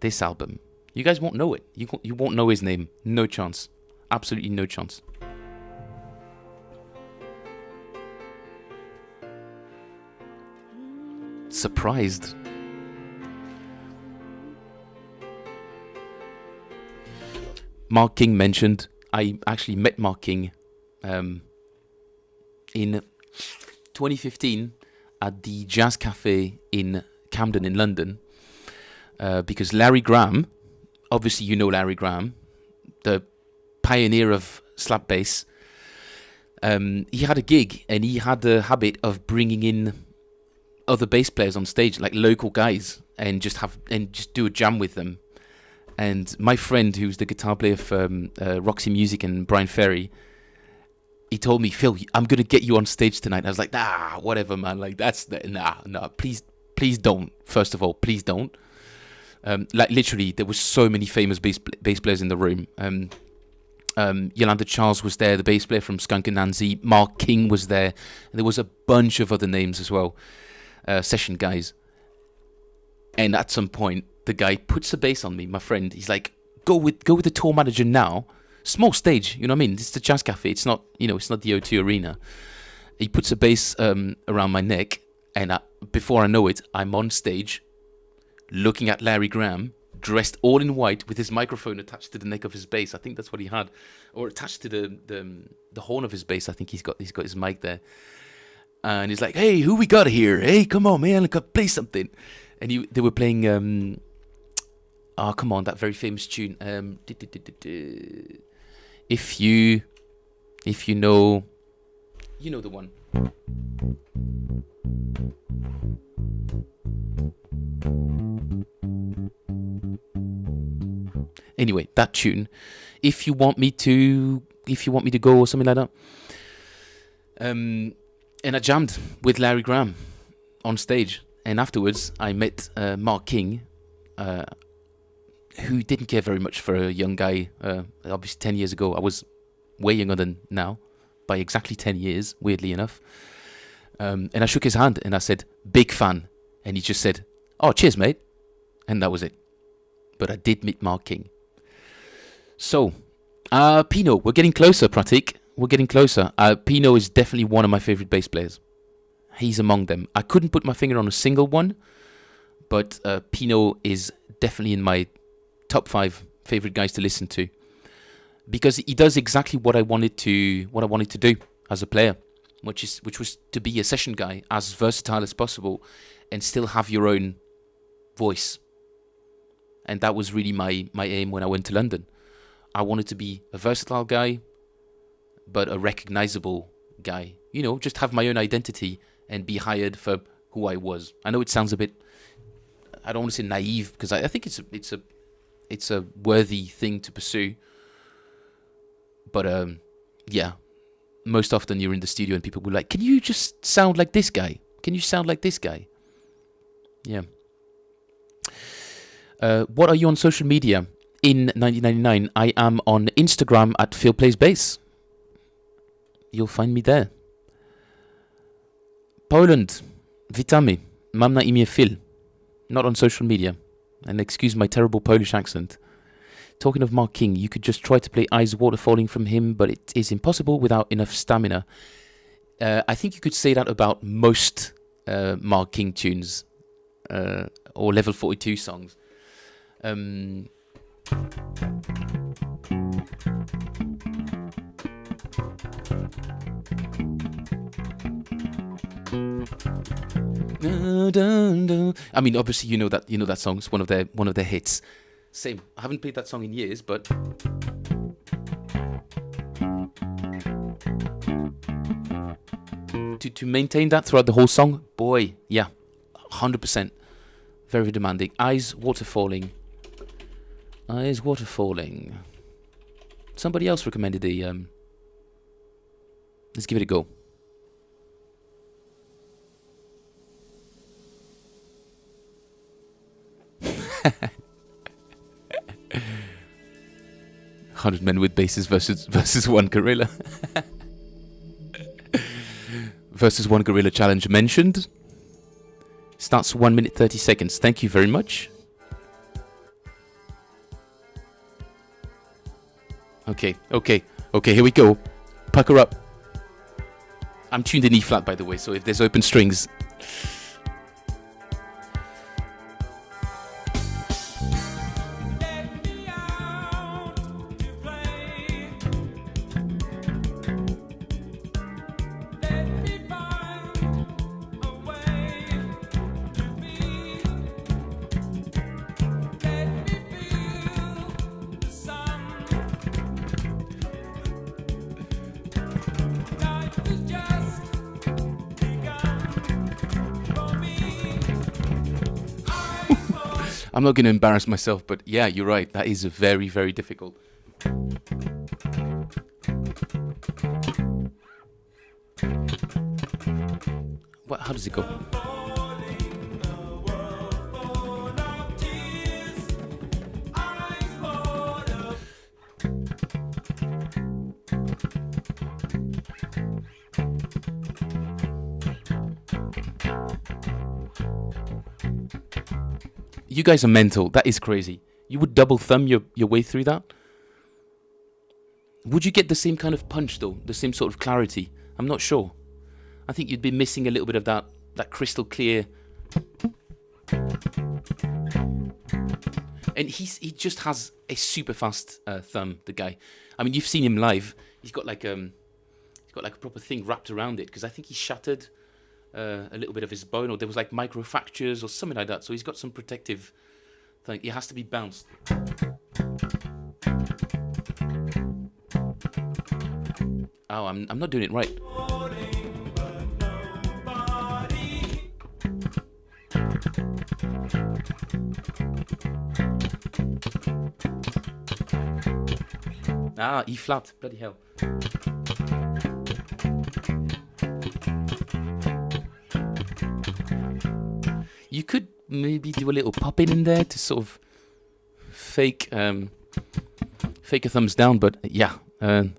Speaker 1: this album. You guys won't know it. You won't know his name. No chance. Absolutely no chance. Surprised. Mark King mentioned. I actually met Mark King in 2015 at the Jazz Cafe in Camden in London, because Larry Graham, obviously you know Larry Graham, the pioneer of slap bass, he had a gig and he had the habit of bringing in other bass players on stage, like local guys, and just do a jam with them. And my friend, who's the guitar player for Roxy Music and Brian Ferry, he told me, Phil, I'm gonna get you on stage tonight. I was like, nah, whatever, man. Like nah, please don't. First of all, please don't. Like literally, there was so many famous bass players in the room. Yolanda Charles was there, the bass player from Skunk Anansie. Mark King was there. And there was a bunch of other names as well, session guys. And at some point, the guy puts a bass on me, my friend. He's like, go with the tour manager now. Small stage, you know what I mean? It's the Jazz Cafe. It's not, it's not the O2 Arena. He puts a bass around my neck, and before I know it, I'm on stage, looking at Larry Graham, dressed all in white, with his microphone attached to the neck of his bass. I think that's what he had, or attached to the horn of his bass. I think he's got his mic there, and he's like, "Hey, who we got here? Hey, come on, man, let's play something." And they were playing. Oh, come on, that very famous tune. If you know, you know the one. Anyway, that tune. If you want me to go, or something like that. And I jammed with Larry Graham on stage, and afterwards I met Mark King, who didn't care very much for a young guy. Obviously 10 years ago, I was way younger than now, by exactly 10 years, weirdly enough. And I shook his hand and I said, big fan. And he just said, oh, cheers, mate. And that was it. But I did meet Mark King. So, Pino, we're getting closer, Pratik. We're getting closer. Pino is definitely one of my favorite bass players. He's among them. I couldn't put my finger on a single one, but Pino is definitely in my top 5 favorite guys to listen to, because he does exactly what I wanted to do as a player, which was to be a session guy, as versatile as possible, and still have your own voice. And that was really my aim when I went to London. I wanted to be a versatile guy, but a recognizable guy. Just have my own identity and be hired for who I was. I know it sounds a bit, I don't want to say naive, because I think it's a worthy thing to pursue. But yeah, most often you're in the studio and people will be like, can you just sound like this guy? Can you sound like this guy? Yeah. What are you on social media? In 1999, I am on Instagram at Phil Plays Bass. You'll find me there. Poland, witamy. Mam na imię Phil. Not on social media. And excuse my terrible Polish accent. Talking of Mark King, you could just try to play Eyes Waterfalling from him, but it is impossible without enough stamina. I think you could say that about most Mark King tunes, or Level 42 songs. I mean, obviously, you know that song. It's one of their hits. Same. I haven't played that song in years, but to maintain that throughout the whole song, boy, yeah, 100%, very demanding. Eyes Waterfalling. Somebody else recommended let's give it a go. 100 men with bases versus one gorilla. Versus one gorilla challenge mentioned. Starts 1 minute 30 seconds. Thank you very much. Okay, here we go. Pucker up. I'm tuned in E flat, by the way, so if there's open strings. I'm not going to embarrass myself, but yeah, you're right. That is very, very difficult. What? How does it go? You guys are mental. That is crazy. You would double thumb your way through that? Would you get the same kind of punch, though? The same sort of clarity? I'm not sure. I think you'd be missing a little bit of that crystal clear. And he just has a super fast thumb, the guy. I mean, you've seen him live. He's got like a proper thing wrapped around it, because I think he shattered a little bit of his bone, or there was like microfractures or something like that. So he's got some protective thing. It has to be bounced. Oh, I'm not doing it right. Ah, E flat. Bloody hell. You could maybe do a little pop in there to sort of fake a thumbs down, but yeah, it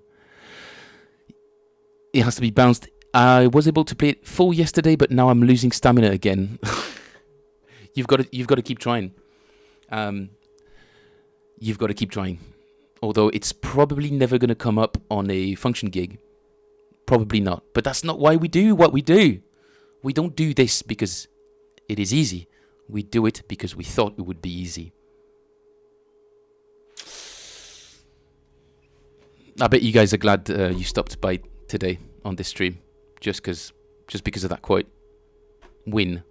Speaker 1: has to be bounced. I was able to play it full yesterday, but now I'm losing stamina again. You've got to keep trying. You've got to keep trying. Although it's probably never going to come up on a function gig. Probably not. But that's not why we do what we do. We don't do this because it is easy. We do it because we thought it would be easy. I bet you guys are glad you stopped by today on this stream, just because of that quote. Win.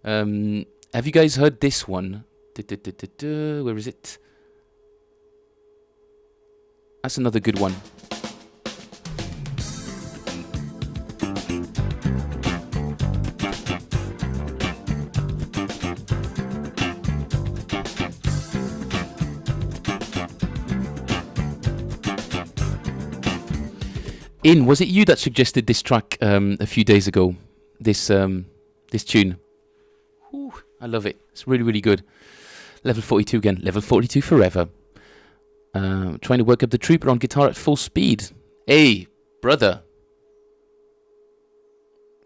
Speaker 1: Have you guys heard this one? Where is it? That's another good one. Was it you that suggested this track a few days ago? This tune. Ooh, I love it. It's really, really good. Level 42 again. Level 42 forever. Trying to work up the trooper on guitar at full speed. Hey, brother.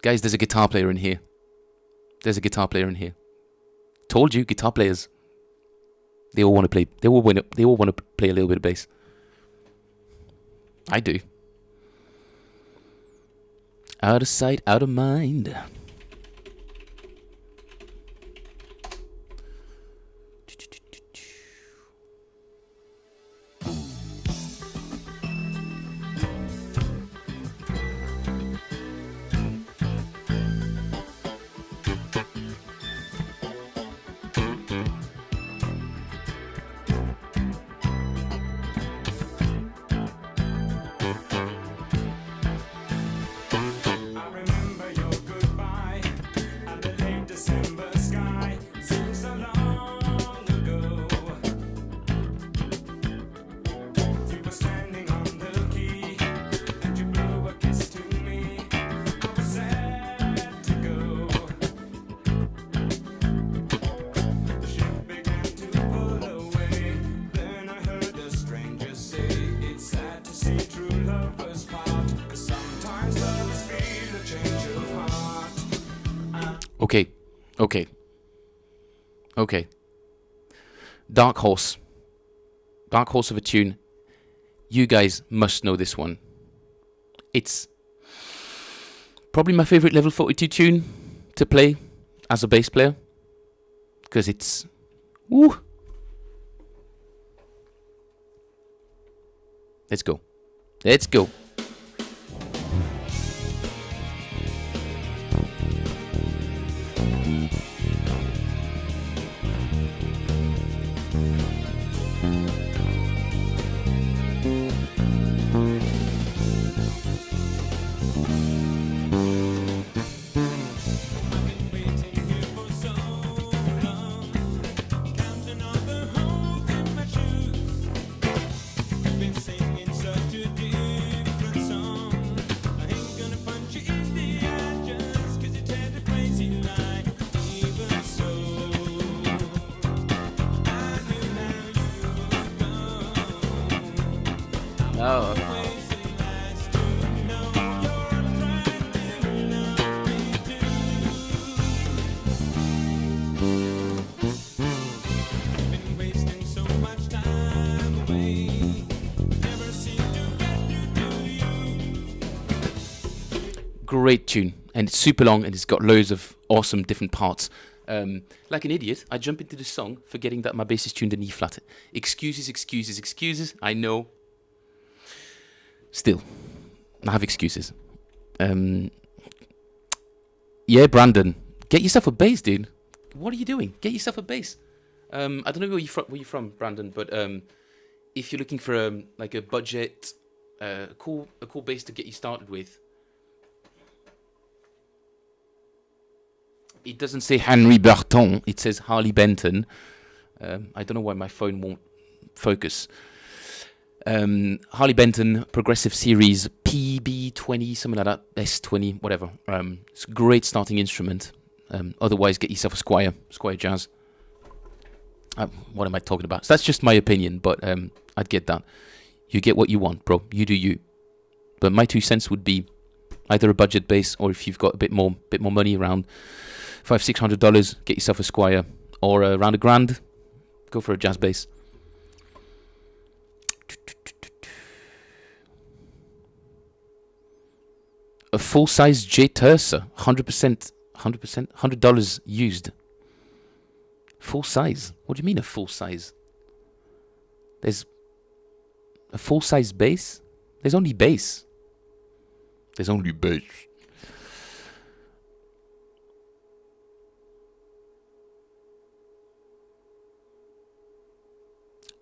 Speaker 1: Guys, there's a guitar player in here. Told you, guitar players. They all want to play. They all want to play a little bit of bass. I do. Out of sight, out of mind.
Speaker 2: I remember your goodbye.
Speaker 1: Okay. Okay. Okay. Dark Horse. Dark Horse of a tune. You guys must know this one. It's probably my favorite level 42 tune to play as a bass player. Because it's... Woo! Let's go. Let's go. Oh. Great tune, and it's super long, and it's got loads of awesome different parts. Like an idiot, I jump into the song, forgetting that my bass is tuned in E flat. Excuses, excuses, excuses. I know. Still, I have excuses. Yeah, Brandon, get yourself a bass, dude. What are you doing? Get yourself a bass. I don't know where you're from, Brandon, but if you're looking for like a budget, a cool bass to get you started with. It doesn't say Henry Berton. It says Harley Benton. I don't know why my phone won't focus. Harley Benton Progressive Series PB20, something like that, S20, whatever. It's a great starting instrument. Otherwise, get yourself a Squire Jazz. What am I talking about? So that's just my opinion, but I'd get that. You get what you want, bro. You do you. But my 2 cents would be either a budget bass, or if you've got a bit more money around $500-600, get yourself a Squire, or around $1,000, go for a jazz bass. A full-size J Terza, 100%, $100 used. Full size? What do you mean a full size? There's a full-size bass? There's only bass. There's only bass.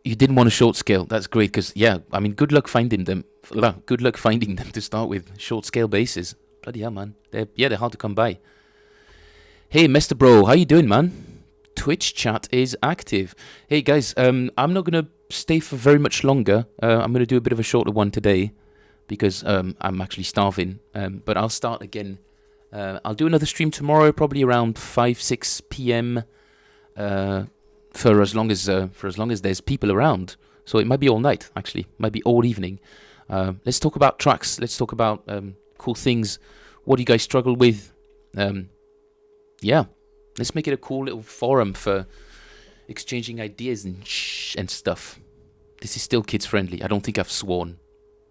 Speaker 1: You didn't want a short scale. That's great, because yeah, I mean, good luck finding them. Good luck finding them to start with. Short scale basses. Bloody hell, man. They're hard to come by. Hey, Mr. Bro, how you doing, man? Twitch chat is active. Hey guys, I'm not gonna stay for very much longer. I'm gonna do a bit of a shorter one today because I'm actually starving. But I'll start again. I'll do another stream tomorrow, probably around 5-6 p.m. For as long as there's people around. So it might be all night, actually. Might be all evening. Let's talk about tracks. Let's talk about cool things. What do you guys struggle with? Yeah, let's make it a cool little forum for exchanging ideas and stuff. This is still kids friendly. I don't think I've sworn.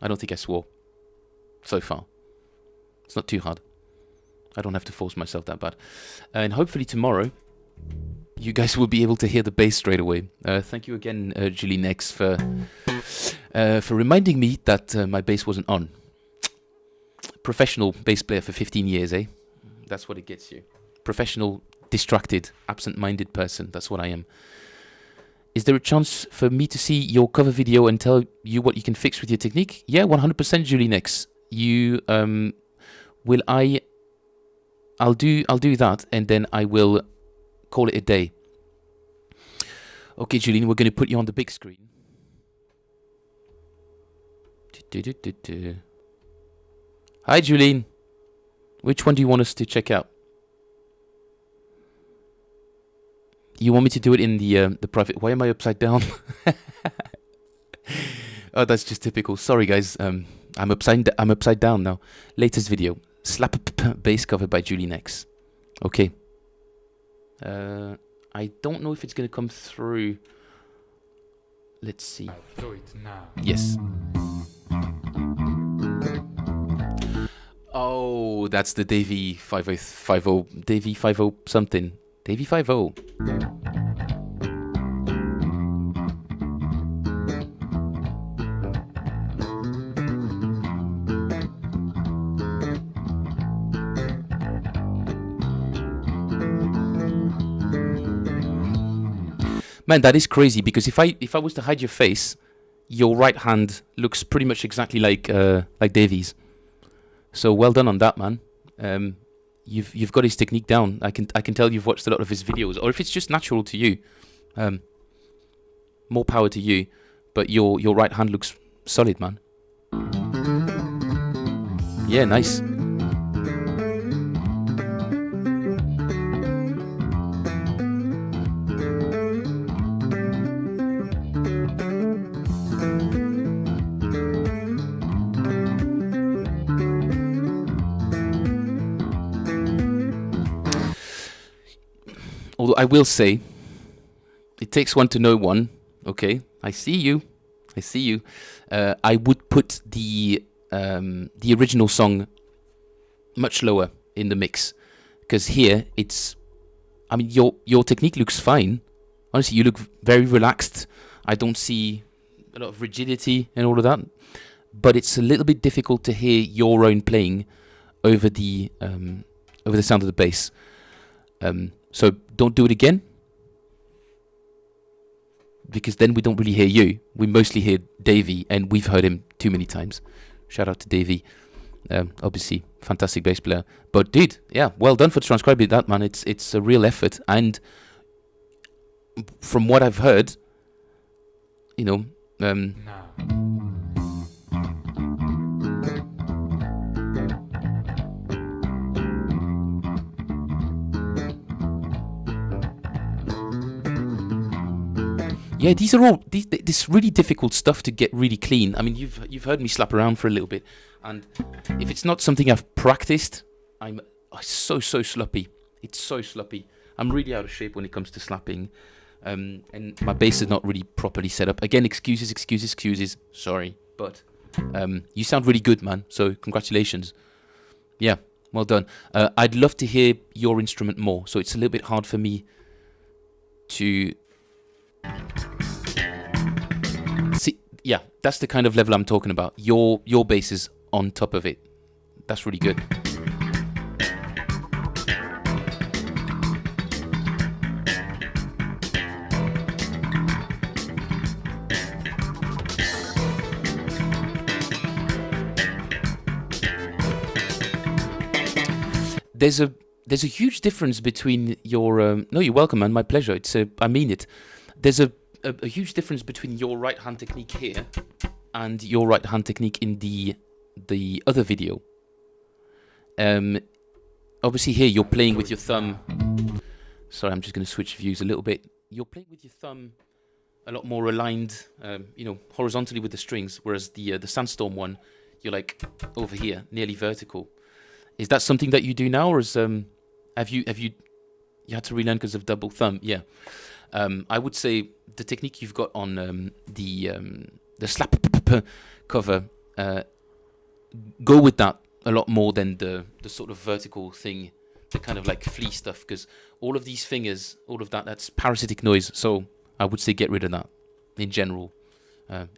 Speaker 1: I don't think I swore so far. It's not too hard. I don't have to force myself that bad. And hopefully tomorrow, you guys will be able to hear the bass straight away. Thank you again, Julie Nex, for reminding me that my bass wasn't on. Professional bass player for 15 years, eh? That's what it gets you. Professional, distracted, absent-minded person. That's what I am. Is there a chance for me to see your cover video and tell you what you can fix with your technique? Yeah, 100%, Julie Nex. You I'll do that, and then I will call it a day. Okay, Julian, we're going to put you on the big screen. Hi, Julian. Which one do you want us to check out? You want me to do it in the private? Why am I upside down? Oh, that's just typical. Sorry, guys. I'm upside down now. Latest video: slap bass cover by Julie Nex. Okay, I don't know if it's going to come through. Let's see.
Speaker 2: I'll do it now.
Speaker 1: Yes. Oh, that's the Davy 5050, Davy 50 something. Davy 50. Man, that is crazy, because if I was to hide your face, your right hand looks pretty much exactly like Davy's. So well done on that, man. You've got his technique down. I can tell you've watched a lot of his videos, or if it's just natural to you, more power to you. But your right hand looks solid, man. Yeah, nice. Although I will say, it takes one to know one. Okay, I see you. I would put the original song much lower in the mix, because here it's. I mean, your technique looks fine. Honestly, you look very relaxed. I don't see a lot of rigidity and all of that, but it's a little bit difficult to hear your own playing over the sound of the bass. So don't do it again, because then we don't really hear you. We mostly hear Davey, and we've heard him too many times. Shout out to Davey. Obviously, fantastic bass player. But dude, yeah, well done for transcribing that, man. It's a real effort, and from what I've heard,
Speaker 2: Now.
Speaker 1: yeah, these are all this really difficult stuff to get really clean. I mean, you've heard me slap around for a little bit, and if it's not something I've practiced, I'm so sloppy. It's so sloppy. I'm really out of shape when it comes to slapping, and my bass is not really properly set up. Again, excuses. Sorry, but you sound really good, man. So congratulations. Yeah, well done. I'd love to hear your instrument more. So it's a little bit hard for me to. See, yeah, that's the kind of level I'm talking about. Your bass is on top of it. That's really good. There's a huge difference between your. No, you're welcome, man. My pleasure. I mean it. There's a huge difference between your right hand technique here and your right hand technique in the other video. Obviously here you're playing with your thumb. Sorry, I'm just going to switch views a little bit. You're playing with your thumb a lot more aligned, horizontally with the strings, whereas the Sandstorm one, you're like over here, nearly vertical. Is that something that you do now, or have you had to relearn because of double thumb? Yeah. I would say the technique you've got on the slap cover, go with that a lot more than the sort of vertical thing, the kind of like flea stuff, because all of these fingers, all of that's parasitic noise. So I would say get rid of that in general.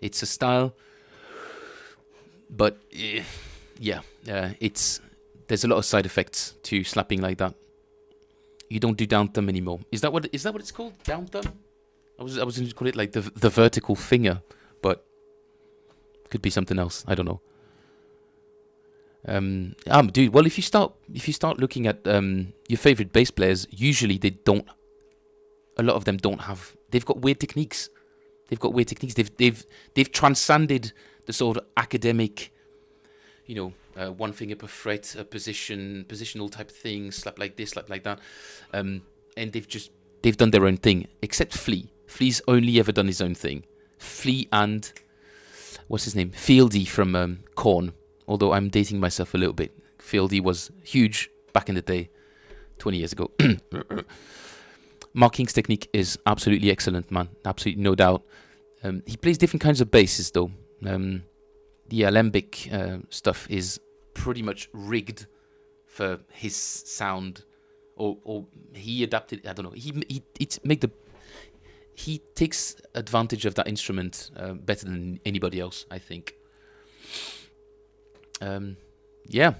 Speaker 1: It's a style, but there's a lot of side effects to slapping like that. You don't do down thumb anymore. Is that what it's called? Down thumb? I was going to call it like the vertical finger, but could be something else. I don't know. Dude. Well, if you start looking at your favorite bass players, usually they don't. A lot of them don't have. They've got weird techniques. They've transcended the sort of academic, one finger per fret, a positional type thing, slap like this, slap like that, and they've done their own thing. Except Flea. Flea's only ever done his own thing. Flea and what's his name? Fieldy from Korn. Although I'm dating myself a little bit. Fieldy was huge back in the day, 20 years ago. Mark King's technique is absolutely excellent, man. Absolutely no doubt. He plays different kinds of basses, though. The alembic stuff is pretty much rigged for his sound, or he adapted. I don't know. He takes advantage of that instrument better than anybody else, I think. Yeah.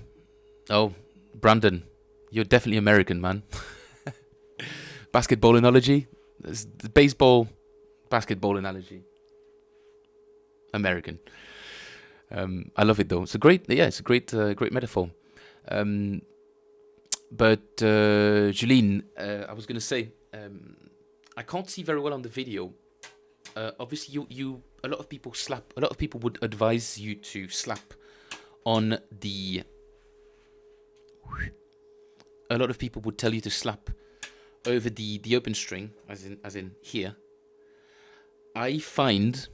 Speaker 1: Oh, Brandon, you're definitely American, man. Basketball analogy, the baseball, basketball analogy. American. I love it though. It's a great metaphor. But Julene, I was gonna say, I can't see very well on the video. Obviously, a lot of people slap. A lot of people would advise you to slap on the. A lot of people would tell you to slap over the open string, as in here. I find,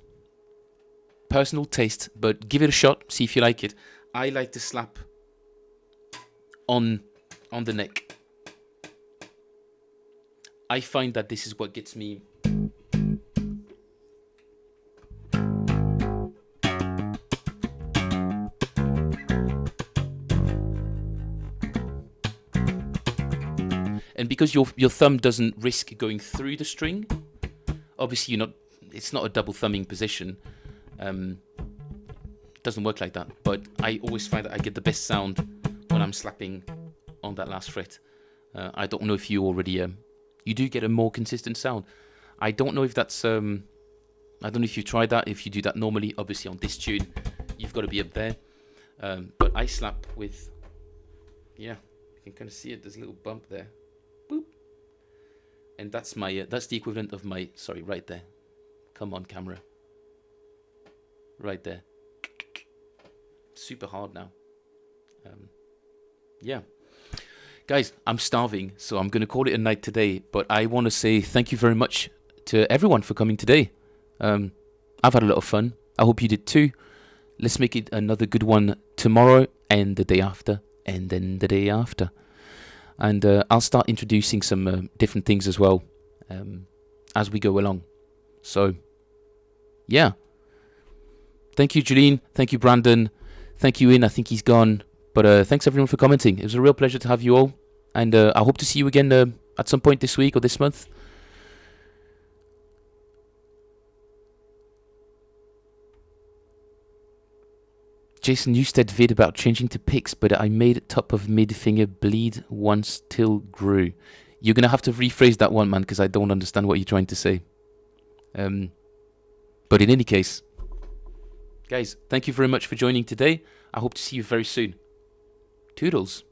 Speaker 1: personal taste, but give it a shot, see if you like it. I like to slap on the neck. I find that this is what gets me. And because your thumb doesn't risk going through the string, obviously it's not a double thumbing position. It doesn't work like that. But I always find that I get the best sound when I'm slapping on that last fret. I don't know if you already you do get a more consistent sound. I don't know if that's I don't know if you tried that. If you do that normally, obviously on this tune, you've got to be up there. But I slap with, yeah, you can kind of see it. There's a little bump there. Boop. And that's my that's the equivalent of my, sorry, right there. Come on, camera. Right there. Super hard now. Yeah. Guys, I'm starving, so I'm going to call it a night today. But I want to say thank you very much to everyone for coming today. I've had a lot of fun. I hope you did too. Let's make it another good one tomorrow and the day after and then the day after. And I'll start introducing some different things as well as we go along. So, yeah. Thank you, Julene. Thank you, Brandon. Thank you, In. I think he's gone. But thanks, everyone, for commenting. It was a real pleasure to have you all. And I hope to see you again at some point this week or this month. Jason Newstead vid about changing to picks, but I made top of mid finger bleed once till grew. You're going to have to rephrase that one, man, because I don't understand what you're trying to say. But in any case, guys, thank you very much for joining today. I hope to see you very soon. Toodles.